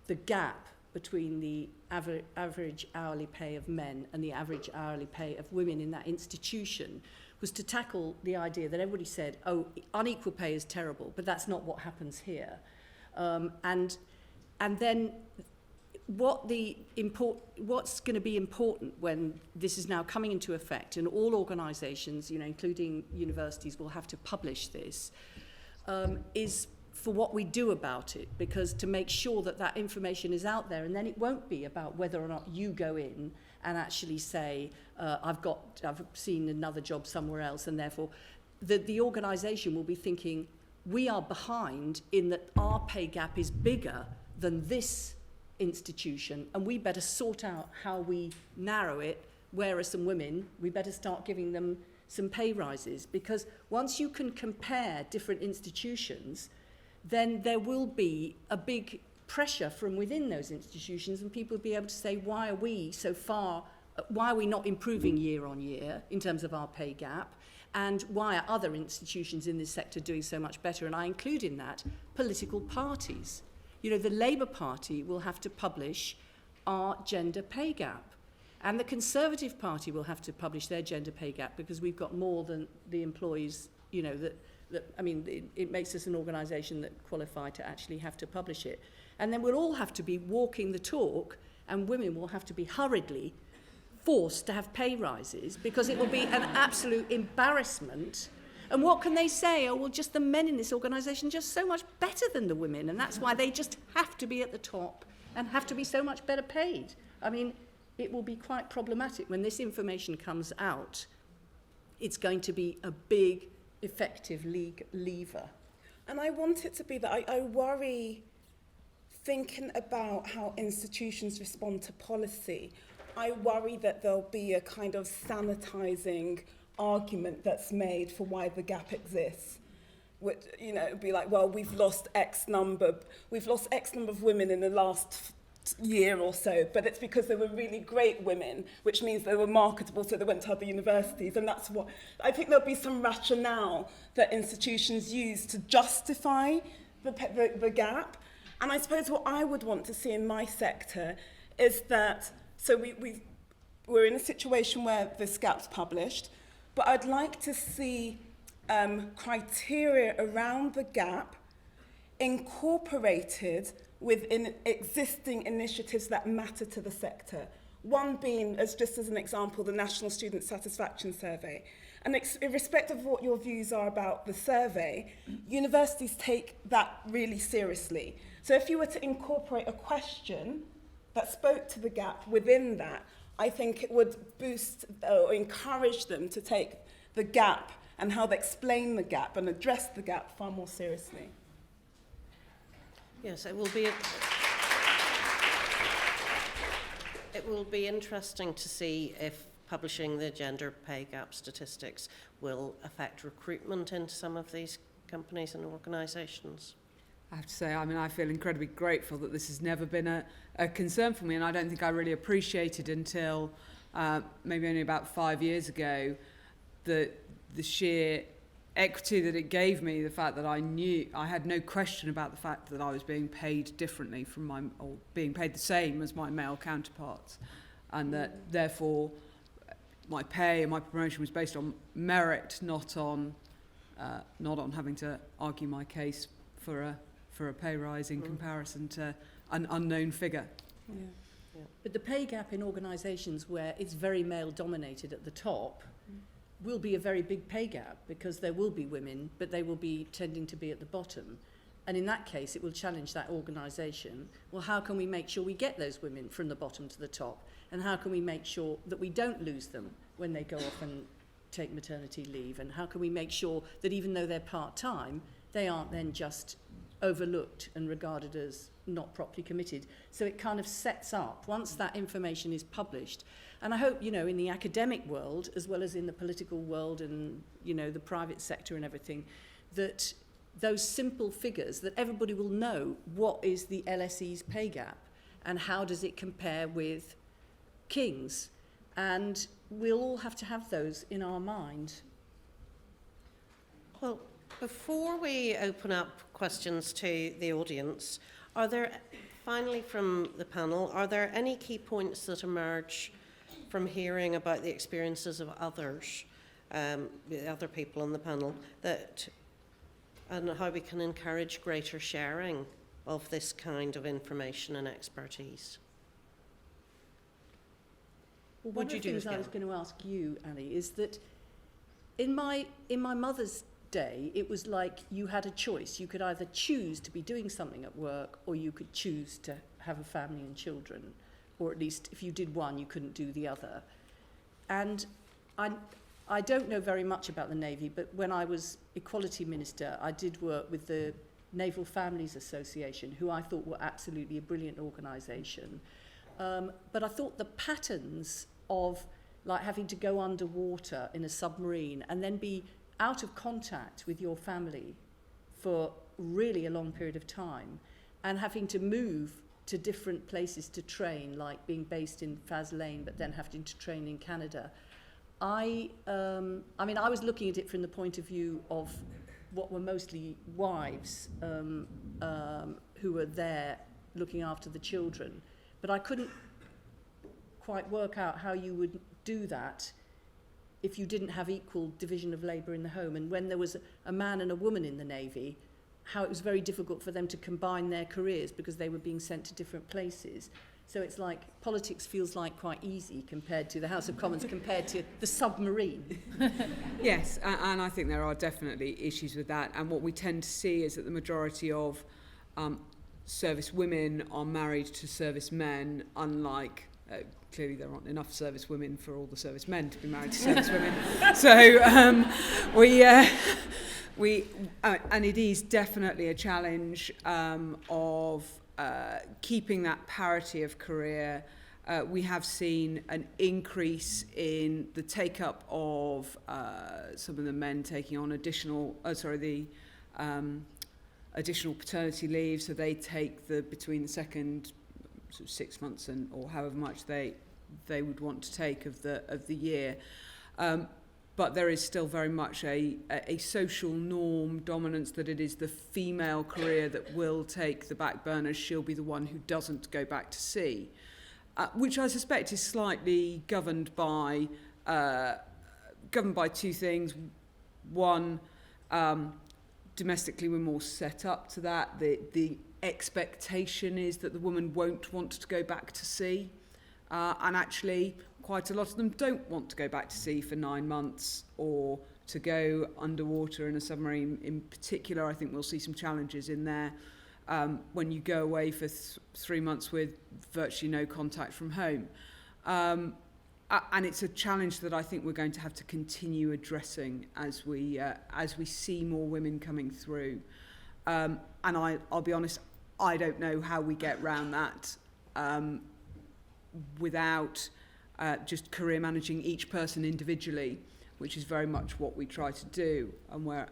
the gap between the average hourly pay of men and the average hourly pay of women in that institution, was to tackle the idea that everybody said, oh, unequal pay is terrible, but that's not what happens here. And then what's going to be important when this is now coming into effect, and all organisations, including universities, will have to publish this, is for what we do about it, because to make sure that that information is out there, and then it won't be about whether or not you go in and actually say, I've seen another job somewhere else, and therefore the organisation will be thinking, we are behind in that our pay gap is bigger than this institution, and we better sort out how we narrow it, whereas some women, we better start giving them some pay rises, because once you can compare different institutions, then there will be a big pressure from within those institutions, and people will be able to say, why are we not improving year on year in terms of our pay gap, and why are other institutions in this sector doing so much better? And I include in that political parties. The Labour Party will have to publish our gender pay gap, and the Conservative Party will have to publish their gender pay gap, because we've got more than the employees, it makes us an organisation that qualify to actually have to publish it. And then we'll all have to be walking the talk, and women will have to be hurriedly forced to have pay rises, because it will be an absolute embarrassment. And what can they say? Oh, well, just the men in this organisation are just so much better than the women, and that's why they just have to be at the top and have to be so much better paid. It will be quite problematic when this information comes out. It's going to be a big, effective lever. And I want it to be that. I worry thinking about how institutions respond to policy, I worry that there'll be a kind of sanitizing argument that's made for why the gap exists. Which, you know, it'd be like, well, we've lost X number of women in the last year or so, but it's because they were really great women, which means they were marketable, so they went to other universities, and that's what I think there'll be some rationale that institutions use to justify the gap. And I suppose what I would want to see in my sector is that, so we're in a situation where this gap's published, but I'd like to see criteria around the gap incorporated within existing initiatives that matter to the sector. One being, just as an example, the National Student Satisfaction Survey. And irrespective of what your views are about the survey, universities take that really seriously. So if you were to incorporate a question that spoke to the gap within that, I think it would boost or encourage them to take the gap and how they explain the gap and address the gap far more seriously. Yes, it will be interesting to see if publishing the gender pay gap statistics will affect recruitment into some of these companies and organisations. I have to say, I mean, I feel incredibly grateful that this has never been a concern for me, and I don't think I really appreciated until maybe only about 5 years ago the sheer equity that it gave me, the fact that I knew I had no question about the fact that I was being paid differently or being paid the same as my male counterparts, and that therefore my pay and my promotion was based on merit, not on having to argue my case for a pay rise in comparison to an unknown figure. Yeah. Yeah. But the pay gap in organisations where it's very male dominated at the top will be a very big pay gap, because there will be women, but they will be tending to be at the bottom. And in that case, it will challenge that organisation. Well, how can we make sure we get those women from the bottom to the top? And how can we make sure that we don't lose them when they go off and take maternity leave? And how can we make sure that even though they're part-time, they aren't then just overlooked and regarded as not properly committed? So it kind of sets up, once that information is published, and I hope, you know, in the academic world, as well as in the political world and, you know, the private sector and everything, that those simple figures, that everybody will know what is the LSE's pay gap and how does it compare with King's. And we'll all have to have those in our mind. Well, before we open up questions to the audience, are there, finally from the panel, are there any key points that emerge from hearing about the experiences of others, the other people on the panel, and how we can encourage greater sharing of this kind of information and expertise? Well, one of the things I was going to ask you, Annie, is that in my mother's day, it was like you had a choice. You could either choose to be doing something at work, or you could choose to have a family and children. Or at least if you did one, you couldn't do the other. And I don't know very much about the Navy, but when I was Equality Minister, I did work with the Naval Families Association, who I thought were absolutely a brilliant organisation. But I thought the patterns of like having to go underwater in a submarine and then be out of contact with your family for really a long period of time, and having to move to different places to train, like being based in Faslane, but then having to train in Canada. I mean, I was looking at it from the point of view of what were mostly wives who were there looking after the children. But I couldn't quite work out how you would do that if you didn't have equal division of labour in the home. And when there was a man and a woman in the Navy, how it was very difficult for them to combine their careers because they were being sent to different places. So it's like politics feels like quite easy compared to the House of Commons, compared to the submarine. Yes, and I think there are definitely issues with that. And what we tend to see is that the majority of service women are married to service men, unlike clearly there aren't enough service women for all the service men to be married to service women. So and it is definitely a challenge of keeping that parity of career. We have seen an increase in the take-up of some of the men taking on additional paternity leave, so they take between the second sort of 6 months or however much they would want to take of the year. But there is still very much a social norm dominance that it is the female career that will take the back burner. She'll be the one who doesn't go back to sea, which I suspect is slightly governed by two things. One, domestically we're more set up to that. The expectation is that the woman won't want to go back to sea, and actually quite a lot of them don't want to go back to sea for 9 months or to go underwater in a submarine. In particular, I think we'll see some challenges in there when you go away for 3 months with virtually no contact from home. And it's a challenge that I think we're going to have to continue addressing as we see more women coming through. And I'll be honest, I don't know how we get round that without just career managing each person individually, which is very much what we try to do. And where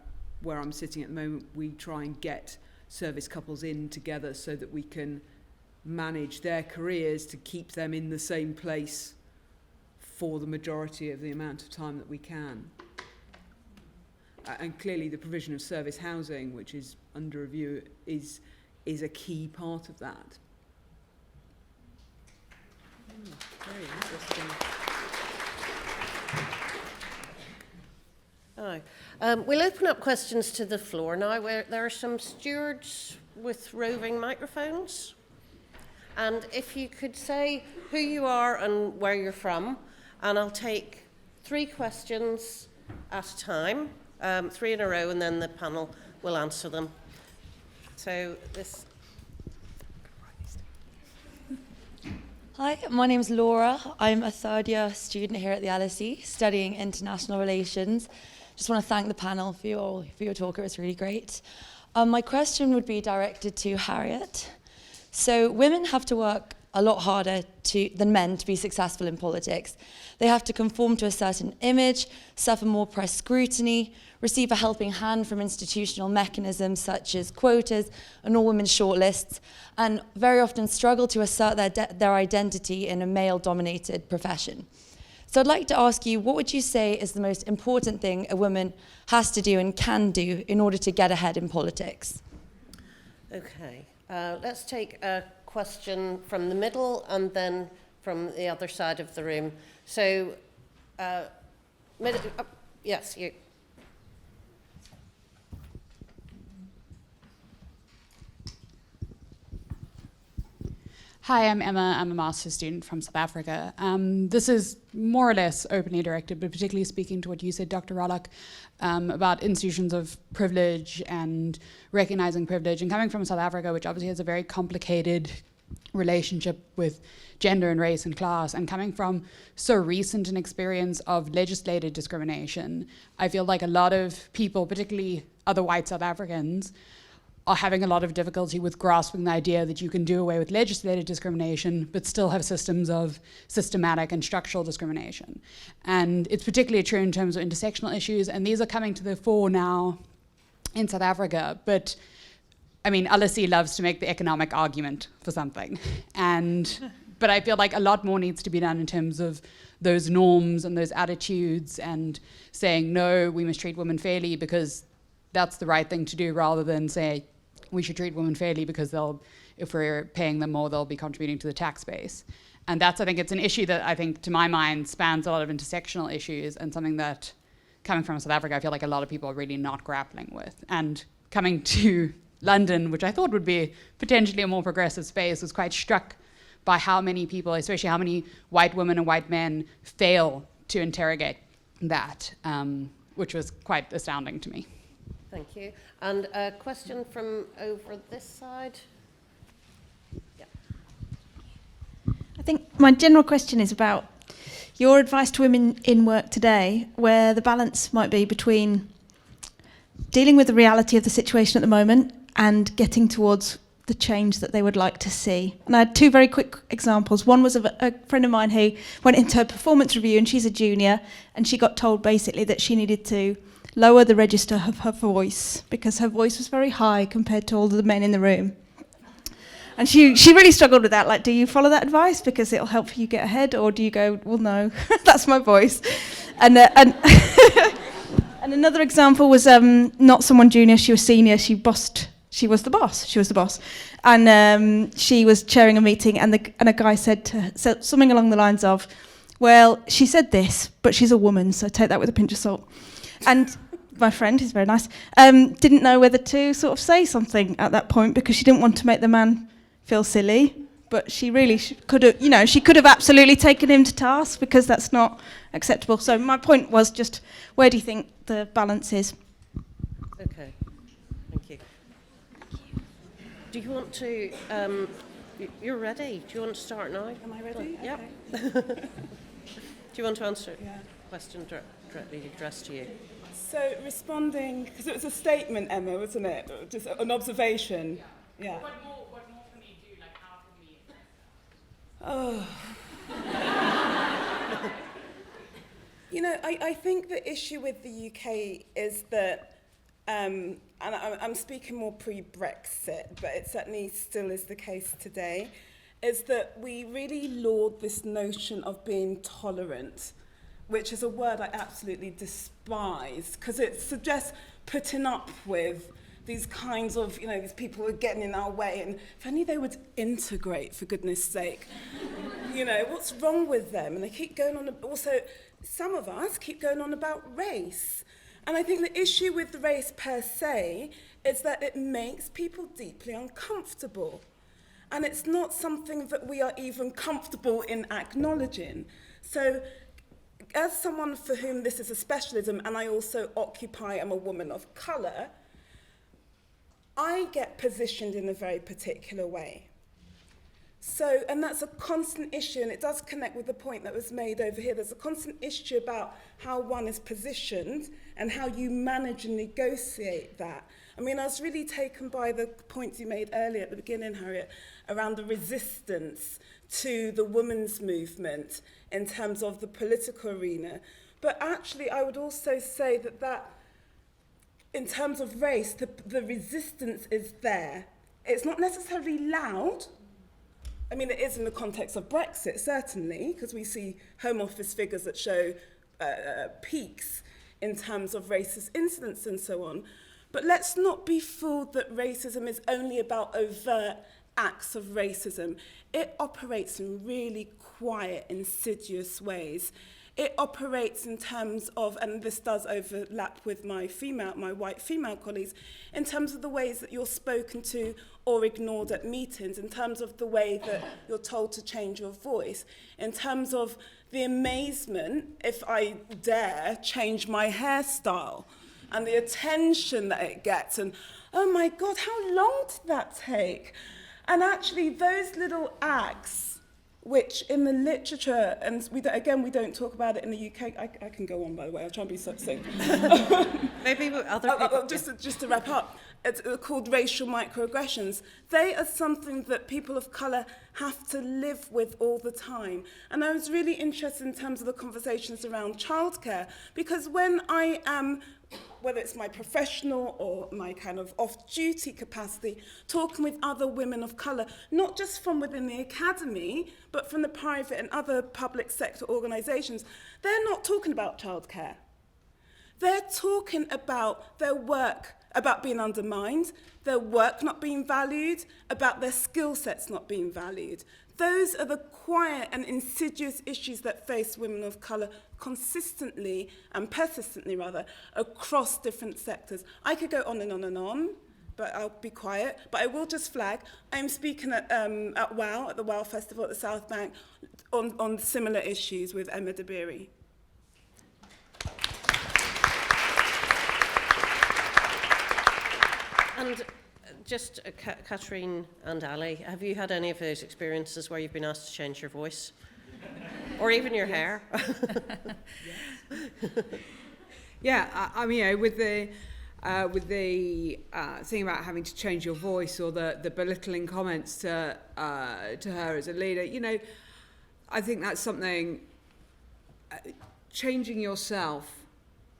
I'm sitting at the moment, we try and get service couples in together so that we can manage their careers to keep them in the same place for the majority of the amount of time that we can. And clearly the provision of service housing, which is under review, is a key part of that. Very interesting. Hello. We'll open up questions to the floor now. There are some stewards with roving microphones. And if you could say who you are and where you're from, and I'll take 3 questions at a time, 3 in a row, and then the panel will answer them. So this... Hi, my name's Laura. I'm a third-year student here at the LSE, studying international relations. Just want to thank the panel for your talk. It was really great. My question would be directed to Harriet. So women have to work a lot harder than men to be successful in politics. They have to conform to a certain image, suffer more press scrutiny, receive a helping hand from institutional mechanisms such as quotas and all-women shortlists, and very often struggle to assert their identity in a male-dominated profession. So I'd like to ask you, what would you say is the most important thing a woman has to do and can do in order to get ahead in politics? Okay, let's take a question from the middle and then from the other side of the room. So, yes, you. Hi, I'm Emma. I'm a master's student from South Africa. This is more or less openly directed, but particularly speaking to what you said, Dr. Rollock, about institutions of privilege and recognizing privilege. And coming from South Africa, which obviously has a very complicated relationship with gender and race and class, and coming from so recent an experience of legislated discrimination, I feel like a lot of people, particularly other white South Africans, are having a lot of difficulty with grasping the idea that you can do away with legislated discrimination but still have systems of systematic and structural discrimination. And it's particularly true in terms of intersectional issues, and these are coming to the fore now in South Africa. But I mean, LSE loves to make the economic argument for something. But I feel like a lot more needs to be done in terms of those norms and those attitudes, and saying, no, we must treat women fairly because that's the right thing to do, rather than say we should treat women fairly because if we're paying them more, they'll be contributing to the tax base. And I think it's an issue that I think, to my mind, spans a lot of intersectional issues, and something that, coming from South Africa, I feel like a lot of people are really not grappling with. And coming to London, which I thought would be potentially a more progressive space, was quite struck by how many people, especially how many white women and white men, fail to interrogate that, which was quite astounding to me. Thank you. And a question from over this side. Yeah. I think my general question is about your advice to women in work today, where the balance might be between dealing with the reality of the situation at the moment and getting towards the change that they would like to see. And I had two very quick examples. One was of a friend of mine who went into a performance review, and she's a junior, and she got told basically that she needed to lower the register of her voice because her voice was very high compared to all the men in the room. And she really struggled with that. Like, do you follow that advice because it'll help you get ahead, or do you go, well, no, that's my voice? And and another example was not someone junior, she was senior, she was the boss. And she was chairing a meeting, and a guy said to her, said something along the lines of, well, she said this, but she's a woman, so take that with a pinch of salt. And my friend, who's very nice, didn't know whether to sort of say something at that point because she didn't want to make the man feel silly. But she really could have, she could have absolutely taken him to task because that's not acceptable. So my point was just, where do you think the balance is? Okay, thank you. Do you want to, you're ready. Do you want to start now? Am I ready? Yep. Okay. Do you want to answer a question directly addressed to you? So responding, because it was a statement, Emma, wasn't it? Just an observation. Yeah. What more can we do? Like, how can we? Oh. I think the issue with the UK is that, and I'm speaking more pre-Brexit, but it certainly still is the case today, is that we really laud this notion of being tolerant, which is a word I absolutely despise, because it suggests putting up with these kinds of, these people who are getting in our way, and if only they would integrate, for goodness sake. What's wrong with them? And they keep going on, also, some of us keep going on about race. And I think the issue with the race per se is that it makes people deeply uncomfortable. And it's not something that we are even comfortable in acknowledging. So, as someone for whom this is a specialism, and I also I'm a woman of colour, I get positioned in a very particular way. So, and that's a constant issue, and it does connect with the point that was made over here. There's a constant issue about how one is positioned and how you manage and negotiate that. I mean, I was really taken by the points you made earlier at the beginning, Harriet, around the resistance to the women's movement in terms of the political arena. But actually, I would also say that in terms of race, the resistance is there. It's not necessarily loud. I mean, it is in the context of Brexit, certainly, because we see Home Office figures that show peaks in terms of racist incidents and so on. But let's not be fooled that racism is only about overt acts of racism. It operates in really quiet, insidious ways. It operates in terms of, and this does overlap with my white female colleagues, in terms of the ways that you're spoken to or ignored at meetings, in terms of the way that you're told to change your voice, in terms of the amazement, if I dare, change my hairstyle, and the attention that it gets, and oh my God, how long did that take? And actually, those little acts, which in the literature, and we don't talk about it in the UK. I can go on, by the way. I'll try and be succinct. Maybe other people... Just to wrap up, it's called racial microaggressions. They are something that people of colour have to live with all the time. And I was really interested in terms of the conversations around childcare, because when I am, whether it's my professional or my kind of off-duty capacity, talking with other women of colour, not just from within the academy, but from the private and other public sector organisations, they're not talking about childcare. They're talking about their work, about being undermined, their work not being valued, about their skill sets not being valued. Those are the quiet and insidious issues that face women of colour consistently and persistently, rather, across different sectors. I could go on and on and on, but I'll be quiet. But I will just flag, I'm speaking at WOW, at the WOW Festival at the South Bank, on similar issues with Emma Dabiri. And just Catherine and Ali, have you had any of those experiences where you've been asked to change your voice? Or even your hair? Yeah, I mean, with the with the thing about having to change your voice or the belittling comments to her as a leader, you know, I think that's something, changing yourself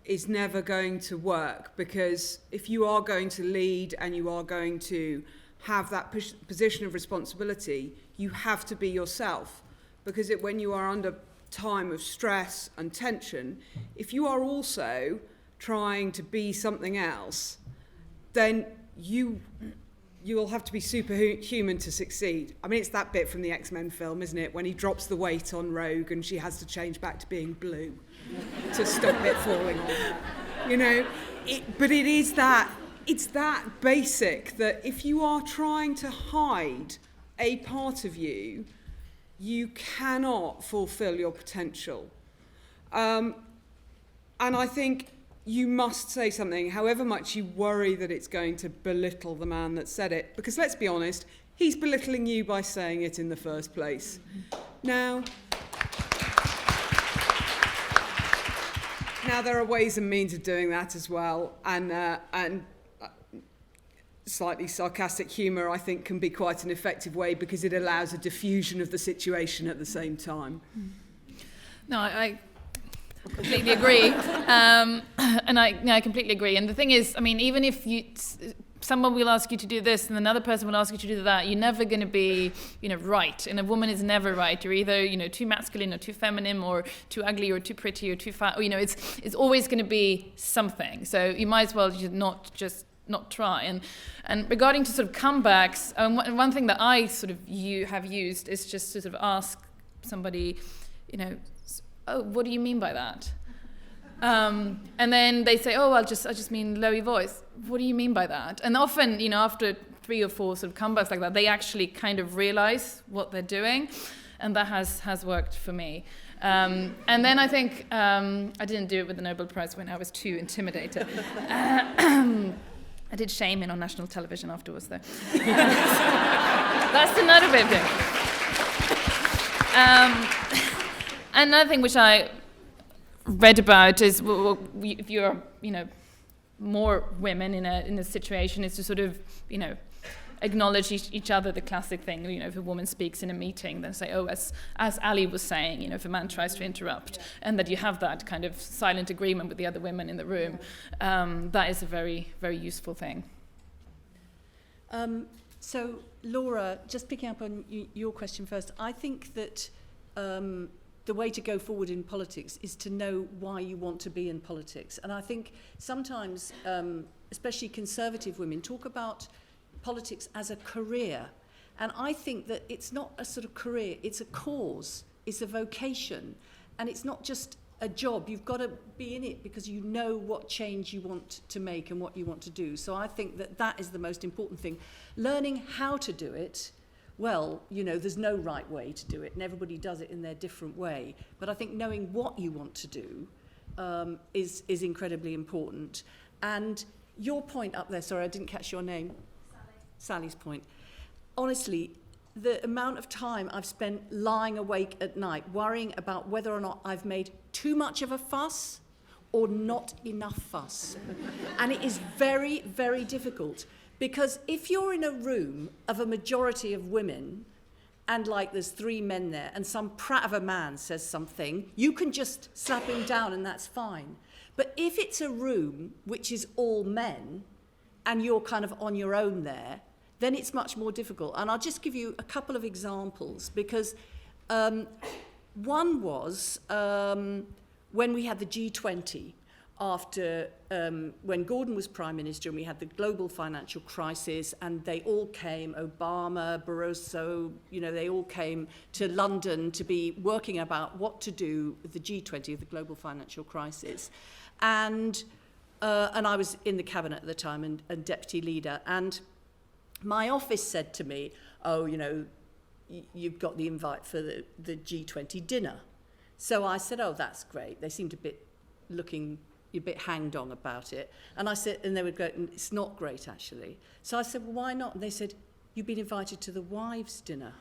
is never going to work, because if you are going to lead and you are going to have that position of responsibility, you have to be yourself, because when you are under time of stress and tension, if you are also trying to be something else, then you will have to be superhuman to succeed. I mean, it's that bit from the X-Men film, isn't it, when he drops the weight on Rogue and she has to change back to being blue to stop it falling on her. You know, but it's that basic, that if you are trying to hide a part of you, you cannot fulfill your potential. And I think you must say something, however much you worry that it's going to belittle the man that said it, because let's be honest, he's belittling you by saying it in the first place. Now there are ways and means of doing that as well, and slightly sarcastic humour, I think, can be quite an effective way, because it allows a diffusion of the situation at the same time. No, I completely agree, and I completely agree. And the thing is, I mean, even if someone will ask you to do this and another person will ask you to do that, you're never going to be, you know, right. And a woman is never right. You're either, you know, too masculine or too feminine, or too ugly or too pretty or too fat. Or, you know, it's always going to be something. So you might as well not try. And regarding to sort of comebacks, one thing that I sort of have used is just to sort of ask somebody, you know, oh, what do you mean by that? And then they say, oh, I just mean lowy voice. What do you mean by that? And often, you know, after 3 or 4 sort of comebacks like that, they actually kind of realize what they're doing, and that has worked for me. And then I think I didn't do it with the Nobel Prize when I was too intimidated. I did shame on national television afterwards, though. That's another big thing. Another thing which I read about is, well, if you're, you know, more women in a situation, is to sort of, you know, acknowledge each other. The classic thing, you know, if a woman speaks in a meeting, then say, oh, as Ali was saying, you know, if a man tries to interrupt, and that you have that kind of silent agreement with the other women in the room, that is a very, very useful thing. So, Laura, just picking up on your question first, I think that the way to go forward in politics is to know why you want to be in politics. And I think sometimes, especially conservative women, talk about politics as a career. And I think that it's not a sort of career, it's a cause, it's a vocation, and it's not just a job. You've got to be in it because you know what change you want to make and what you want to do. So I think that that is the most important thing. Learning how to do it, well, you know, there's no right way to do it, and everybody does it in their different way. But I think knowing what you want to do is incredibly important. And your point up there, sorry, I didn't catch your name. Sally's point. Honestly, the amount of time I've spent lying awake at night worrying about whether or not I've made too much of a fuss or not enough fuss. And it is very, very difficult, because if you're in a room of a majority of women and like there's 3 men there and some prat of a man says something, you can just slap him down and that's fine. But if it's a room which is all men and you're kind of on your own there, then it's much more difficult. And I'll just give you a couple of examples, because one was when we had the G20 after, when Gordon was Prime Minister and we had the global financial crisis, and they all came, Obama, Barroso, you know, they all came to London to be working about what to do with the G20, the global financial crisis. And I was in the cabinet at the time and deputy leader, and my office said to me, oh, you know, you've got the invite for the G20 dinner. So I said, oh, that's great. They seemed looking a bit hangdong about it. And I said, and they would go, it's not great, actually. So I said, well, why not? And they said, you've been invited to the wives' dinner.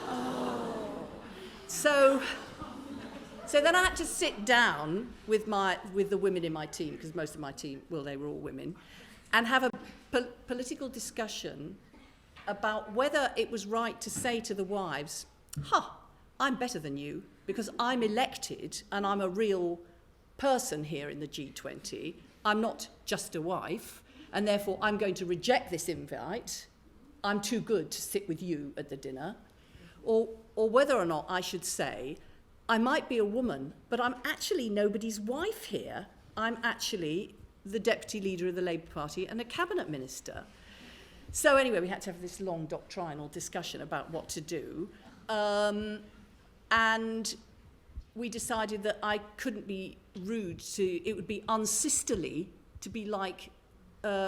Oh. So So then I had to sit down with the women in my team, because most of my team, well, they were all women, and have a political discussion about whether it was right to say to the wives, I'm better than you because I'm elected and I'm a real person here in the G20. I'm not just a wife, and therefore I'm going to reject this invite. I'm too good to sit with you at the dinner. Or whether or not I should say, I might be a woman, but I'm actually nobody's wife here. I'm actually the deputy leader of the Labour Party and a cabinet minister. So anyway, we had to have this long doctrinal discussion about what to do. And we decided that I couldn't be rude it would be unsisterly to be like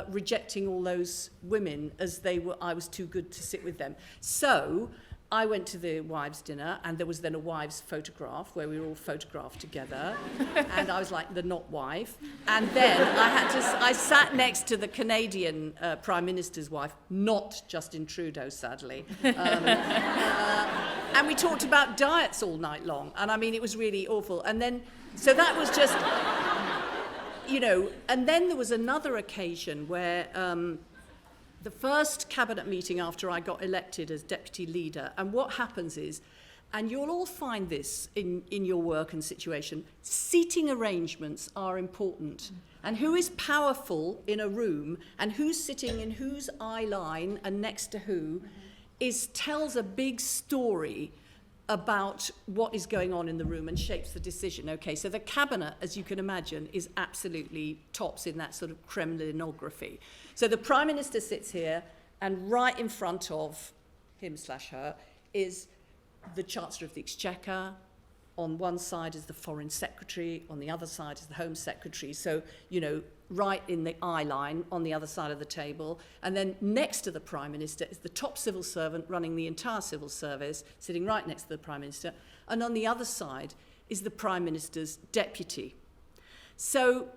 rejecting all those women as I was too good to sit with them. So I went to the wives' dinner, and there was then a wives' photograph where we were all photographed together, and I was like the not wife. And then I sat next to the Canadian Prime Minister's wife, not Justin Trudeau, sadly. And we talked about diets all night long, and I mean, it was really awful. And then, so that was just, and then there was another occasion where the first cabinet meeting after I got elected as deputy leader, and what happens is, and you'll all find this in your work and situation, seating arrangements are important. And who is powerful in a room and who's sitting in whose eye line and next to who tells a big story about what is going on in the room and shapes the decision. Okay, so the cabinet, as you can imagine, is absolutely tops in that sort of Kremlinography. So the Prime Minister sits here, and right in front of him/her is the Chancellor of the Exchequer. On one side is the Foreign Secretary, on the other side is the Home Secretary. So, right in the eye line on the other side of the table. And then next to the Prime Minister is the top civil servant running the entire civil service, sitting right next to the Prime Minister. And on the other side is the Prime Minister's deputy. So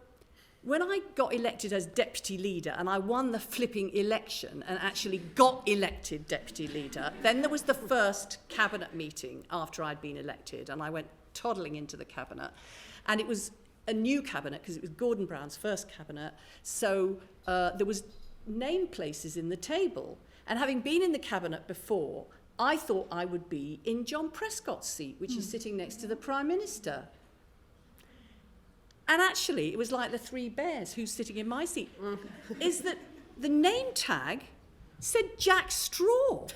when I got elected as deputy leader and I won the flipping election and actually got elected deputy leader, then there was the first cabinet meeting after I'd been elected, and I went toddling into the cabinet. And it was a new cabinet because it was Gordon Brown's first cabinet, so there was name places in the table. And having been in the cabinet before, I thought I would be in John Prescott's seat, which is sitting next to the Prime Minister. And actually, it was like the three bears, who's sitting in my seat, is that the name tag said Jack Straw.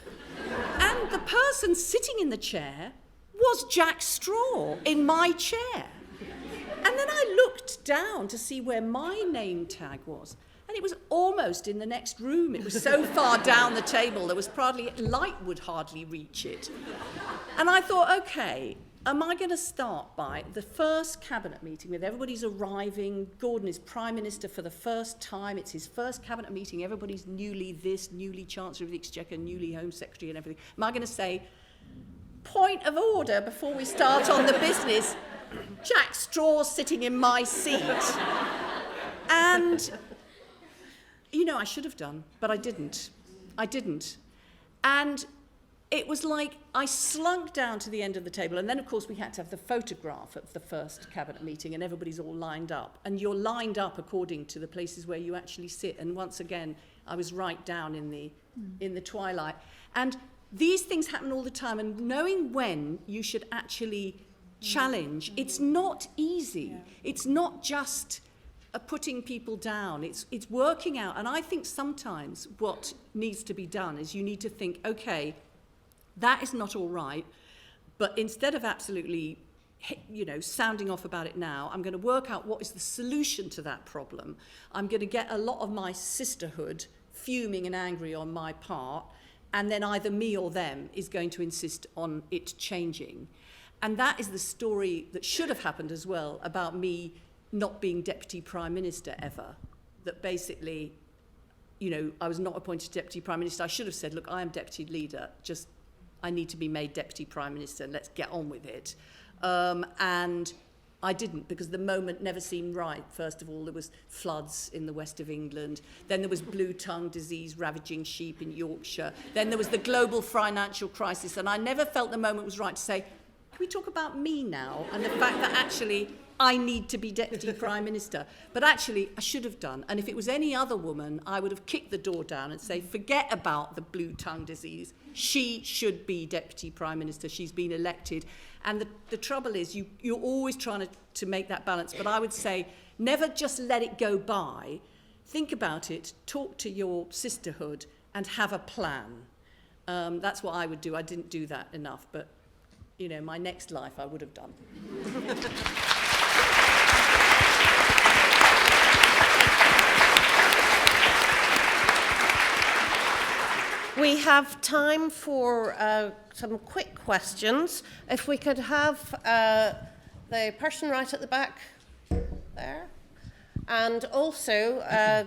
And the person sitting in the chair was Jack Straw in my chair. And then I looked down to see where my name tag was, and it was almost in the next room. It was so far down the table, there was light would hardly reach it. And I thought, okay, am I going to start by the first cabinet meeting with everybody's arriving? Gordon is Prime Minister for the first time. It's his first cabinet meeting. Everybody's newly Chancellor of the Exchequer, newly Home Secretary and everything. Am I going to say, point of order before we start on the business, Jack Straw sitting in my seat? And, I should have done, but I didn't. And it was like I slunk down to the end of the table, and then, of course, we had to have the photograph at the first cabinet meeting, and everybody's all lined up. And you're lined up according to the places where you actually sit. And once again, I was right down in the twilight. And these things happen all the time, and knowing when you should actually challenge, it's not easy. Yeah. It's not just putting people down. It's working out. And I think sometimes what needs to be done is you need to think, okay, that is not all right, but instead of absolutely, sounding off about it now, I'm going to work out what is the solution to that problem. I'm going to get a lot of my sisterhood fuming and angry on my part, and then either me or them is going to insist on it changing. And that is the story that should have happened as well about me not being Deputy Prime Minister ever. That basically, I was not appointed Deputy Prime Minister. I should have said, look, I am Deputy Leader, just I need to be made Deputy Prime Minister and let's get on with it. And I didn't, because the moment never seemed right. First of all, there was floods in the west of England. Then there was blue tongue disease ravaging sheep in Yorkshire. Then there was the global financial crisis. And I never felt the moment was right to say, can we talk about me now and the fact that actually I need to be Deputy Prime Minister? But actually, I should have done. And if it was any other woman, I would have kicked the door down and say, forget about the blue tongue disease. She should be Deputy Prime Minister. She's been elected. And the trouble is, you're always trying to make that balance. But I would say, never just let it go by. Think about it, talk to your sisterhood, and have a plan. That's what I would do. I didn't do that enough. But, you know, my next life I would have done. We have time for some quick questions. If we could have the person right at the back there. And also,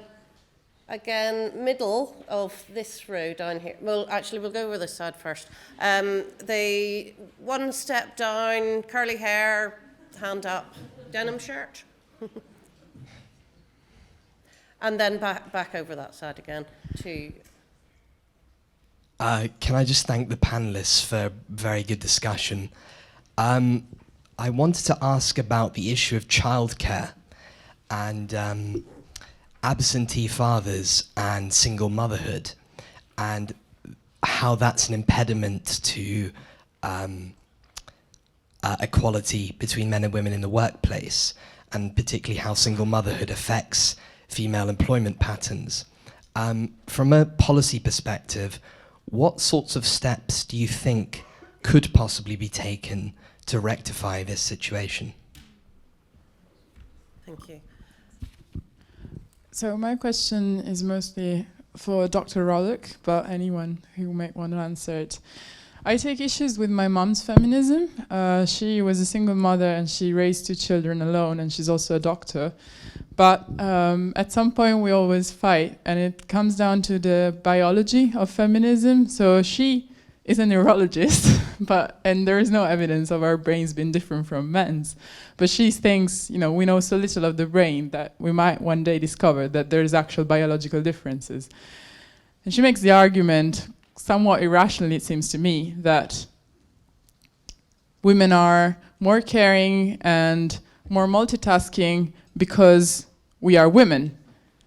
again, middle of this row down here. Well, actually, we'll go over this side first. The one step down, curly hair, hand up, denim shirt. And then back over that side again to... Can I just thank the panellists for a very good discussion? I wanted to ask about the issue of childcare and absentee fathers and single motherhood, and how that's an impediment to equality between men and women in the workplace, and particularly how single motherhood affects female employment patterns. From a policy perspective, what sorts of steps do you think could possibly be taken to rectify this situation? Thank you. So my question is mostly for Dr. Rollock, but anyone who might want to answer it. I take issues with my mom's feminism. She was a single mother and she raised 2 children alone, and she's also a doctor. But at some point we always fight, and it comes down to the biology of feminism. So she is a neurologist, and there is no evidence of our brains being different from men's. But she thinks, you know, we know so little of the brain that we might one day discover that there's actual biological differences. And she makes the argument, somewhat irrationally it seems to me, that women are more caring and more multitasking because we are women,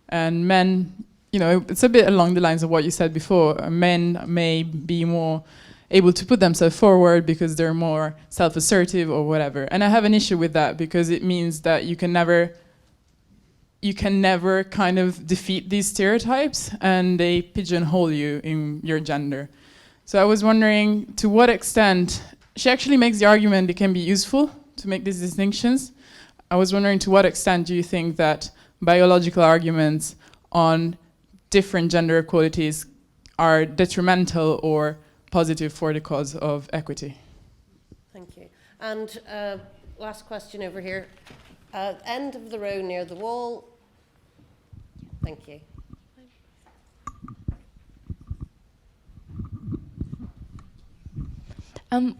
and men, you know, it's a bit along the lines of what you said before. Men may be more able to put themselves forward because they're more self-assertive or whatever. And I have an issue with that because it means that you can never kind of defeat these stereotypes, and they pigeonhole you in your gender. So I was wondering, to what extent, she actually makes the argument it can be useful to make these distinctions. I was wondering, to what extent do you think that biological arguments on different gender equalities are detrimental or positive for the cause of equity? Thank you. And last question over here. End of the row near the wall. Thank you.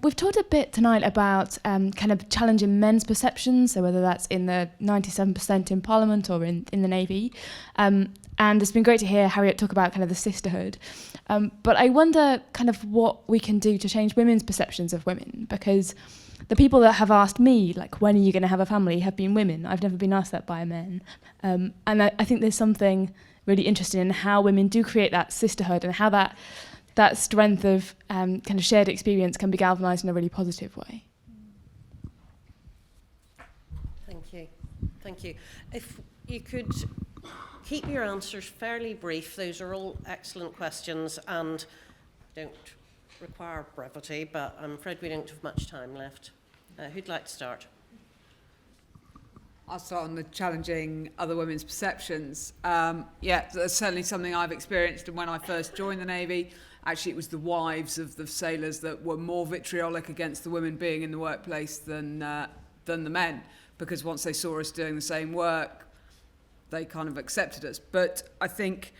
We've talked a bit tonight about kind of challenging men's perceptions, so whether that's in the 97% in Parliament or in the Navy. And it's been great to hear Harriet talk about kind of the sisterhood. But I wonder kind of what we can do to change women's perceptions of women, because the people that have asked me, like, when are you going to have a family, have been women. I've never been asked that by a man. And I think there's something really interesting in how women do create that sisterhood, and how that strength of kind of shared experience can be galvanised in a really positive way. Thank you. Thank you. If you could keep your answers fairly brief. Those are all excellent questions and don't require brevity, but I'm afraid we don't have much time left. Who'd like to start? I'll start on the challenging other women's perceptions. Yeah, that's certainly something I've experienced. And when I first joined the Navy, actually it was the wives of the sailors that were more vitriolic against the women being in the workplace than the men, because once they saw us doing the same work, they kind of accepted us. But I think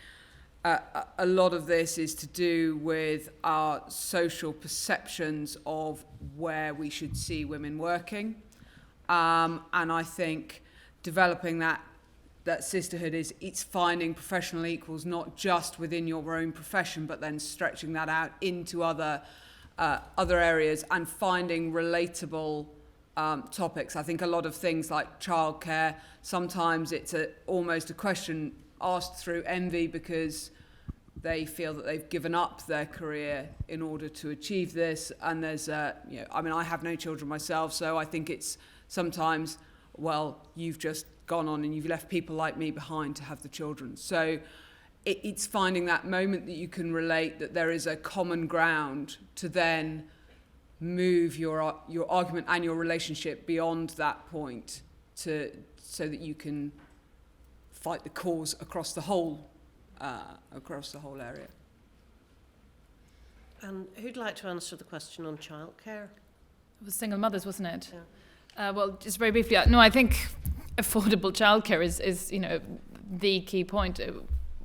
a lot of this is to do with our social perceptions of where we should see women working. And I think developing that sisterhood it's finding professional equals, not just within your own profession, but then stretching that out into other other areas, and finding relatable topics. I think a lot of things like childcare, sometimes it's almost a question asked through envy because they feel that they've given up their career in order to achieve this. And there's, I have no children myself, so I think it's sometimes, well, you've just gone on and you've left people like me behind to have the children. So it's finding that moment that you can relate, that there is a common ground to then move your argument and your relationship beyond that point so that you can fight the cause across the whole area. And who'd like to answer the question on childcare? It was single mothers, wasn't it? Yeah. Well, just very briefly, no, I think affordable childcare is the key point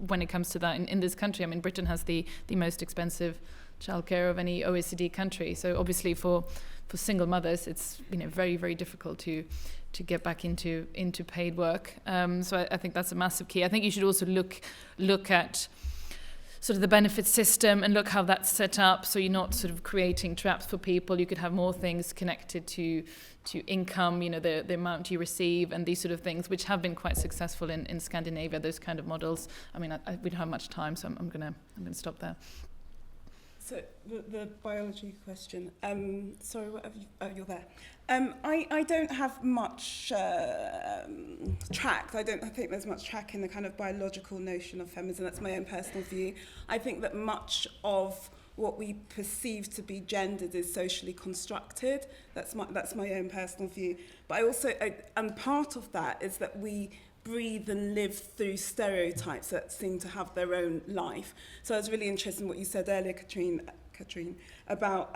when it comes to that in this country. I mean, Britain has the most expensive childcare of any OECD country. So obviously for single mothers, it's very, very difficult to get back into paid work. So I think that's a massive key. I think you should also look at sort of the benefit system and look how that's set up, so you're not sort of creating traps for people. You could have more things connected to income, the amount you receive and these sort of things, which have been quite successful in Scandinavia, those kind of models. I mean, we don't have much time, so I'm gonna stop there. So the biology question. Sorry, what have you? Oh, you're there. I don't have much track. I think there's much track in the kind of biological notion of feminism. That's my own personal view. I think that much of what we perceive to be gendered is socially constructed. That's my own personal view. But and part of that is that we breathe and live through stereotypes that seem to have their own life. So I was really interested in what you said earlier, Katrine, about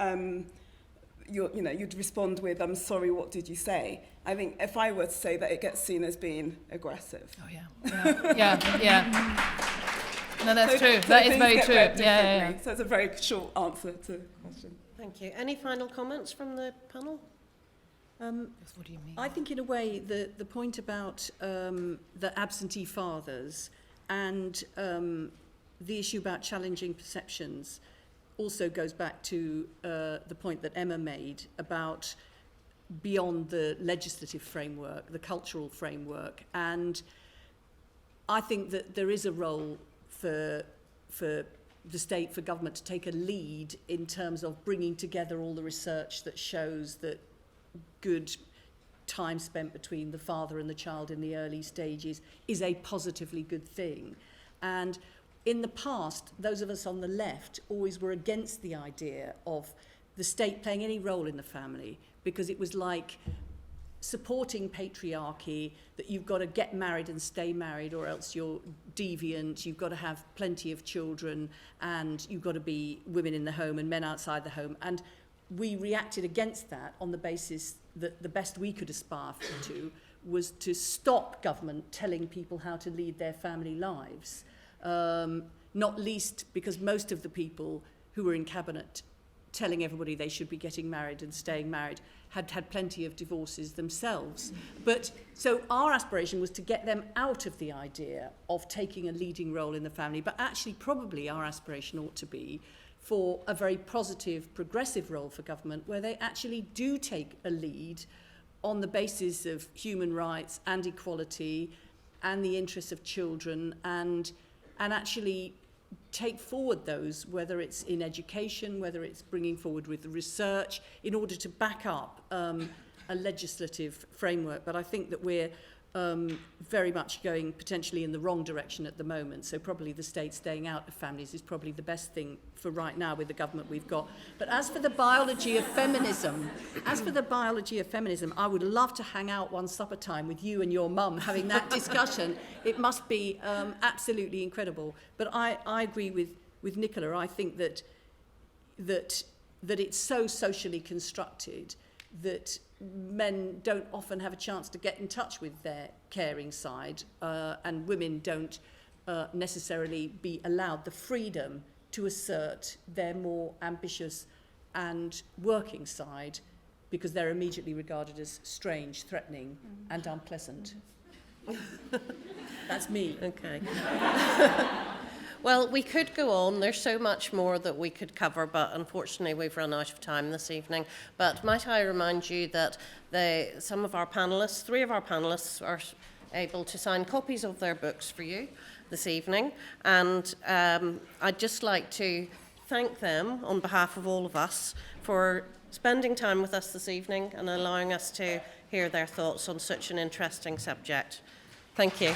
you'd respond with, "I'm sorry, what did you say?" I think if I were to say that, it gets seen as being aggressive. Oh yeah. No, that's true. That is very true. Yeah. So it's a very short answer to the question. Thank you. Any final comments from the panel? What do you mean? I think in a way the point about the absentee fathers and the issue about challenging perceptions also goes back to the point that Emma made about beyond the legislative framework, the cultural framework. And I think that there is a role for the state, for government to take a lead in terms of bringing together all the research that shows that good time spent between the father and the child in the early stages is a positively good thing. And in the past, those of us on the left always were against the idea of the state playing any role in the family, because it was like supporting patriarchy, that you've got to get married and stay married or else you're deviant, you've got to have plenty of children, and you've got to be women in the home and men outside the home. And we reacted against that on the basis that the best we could aspire to was to stop government telling people how to lead their family lives, not least because most of the people who were in cabinet telling everybody they should be getting married and staying married had had plenty of divorces themselves. But so our aspiration was to get them out of the idea of taking a leading role in the family, but actually probably our aspiration ought to be for a very positive, progressive role for government where they actually do take a lead on the basis of human rights and equality and the interests of children, and actually take forward those, whether it's in education, whether it's bringing forward with the research, in order to back up a legislative framework. But I think that we're very much going potentially in the wrong direction at the moment. So probably the state staying out of families is probably the best thing for right now with the government we've got. But as for the biology of feminism, I would love to hang out one supper time with you and your mum having that discussion. It must be absolutely incredible. But I agree with Nicola. I think that it's so socially constructed that men don't often have a chance to get in touch with their caring side, and women don't necessarily be allowed the freedom to assert their more ambitious and working side, because they're immediately regarded as strange, threatening, and unpleasant. That's me. Okay. Well, we could go on. There's so much more that we could cover, but unfortunately we've run out of time this evening. But might I remind you that some of our panellists, 3 of our panellists, are able to sign copies of their books for you this evening. And I'd just like to thank them on behalf of all of us for spending time with us this evening and allowing us to hear their thoughts on such an interesting subject. Thank you.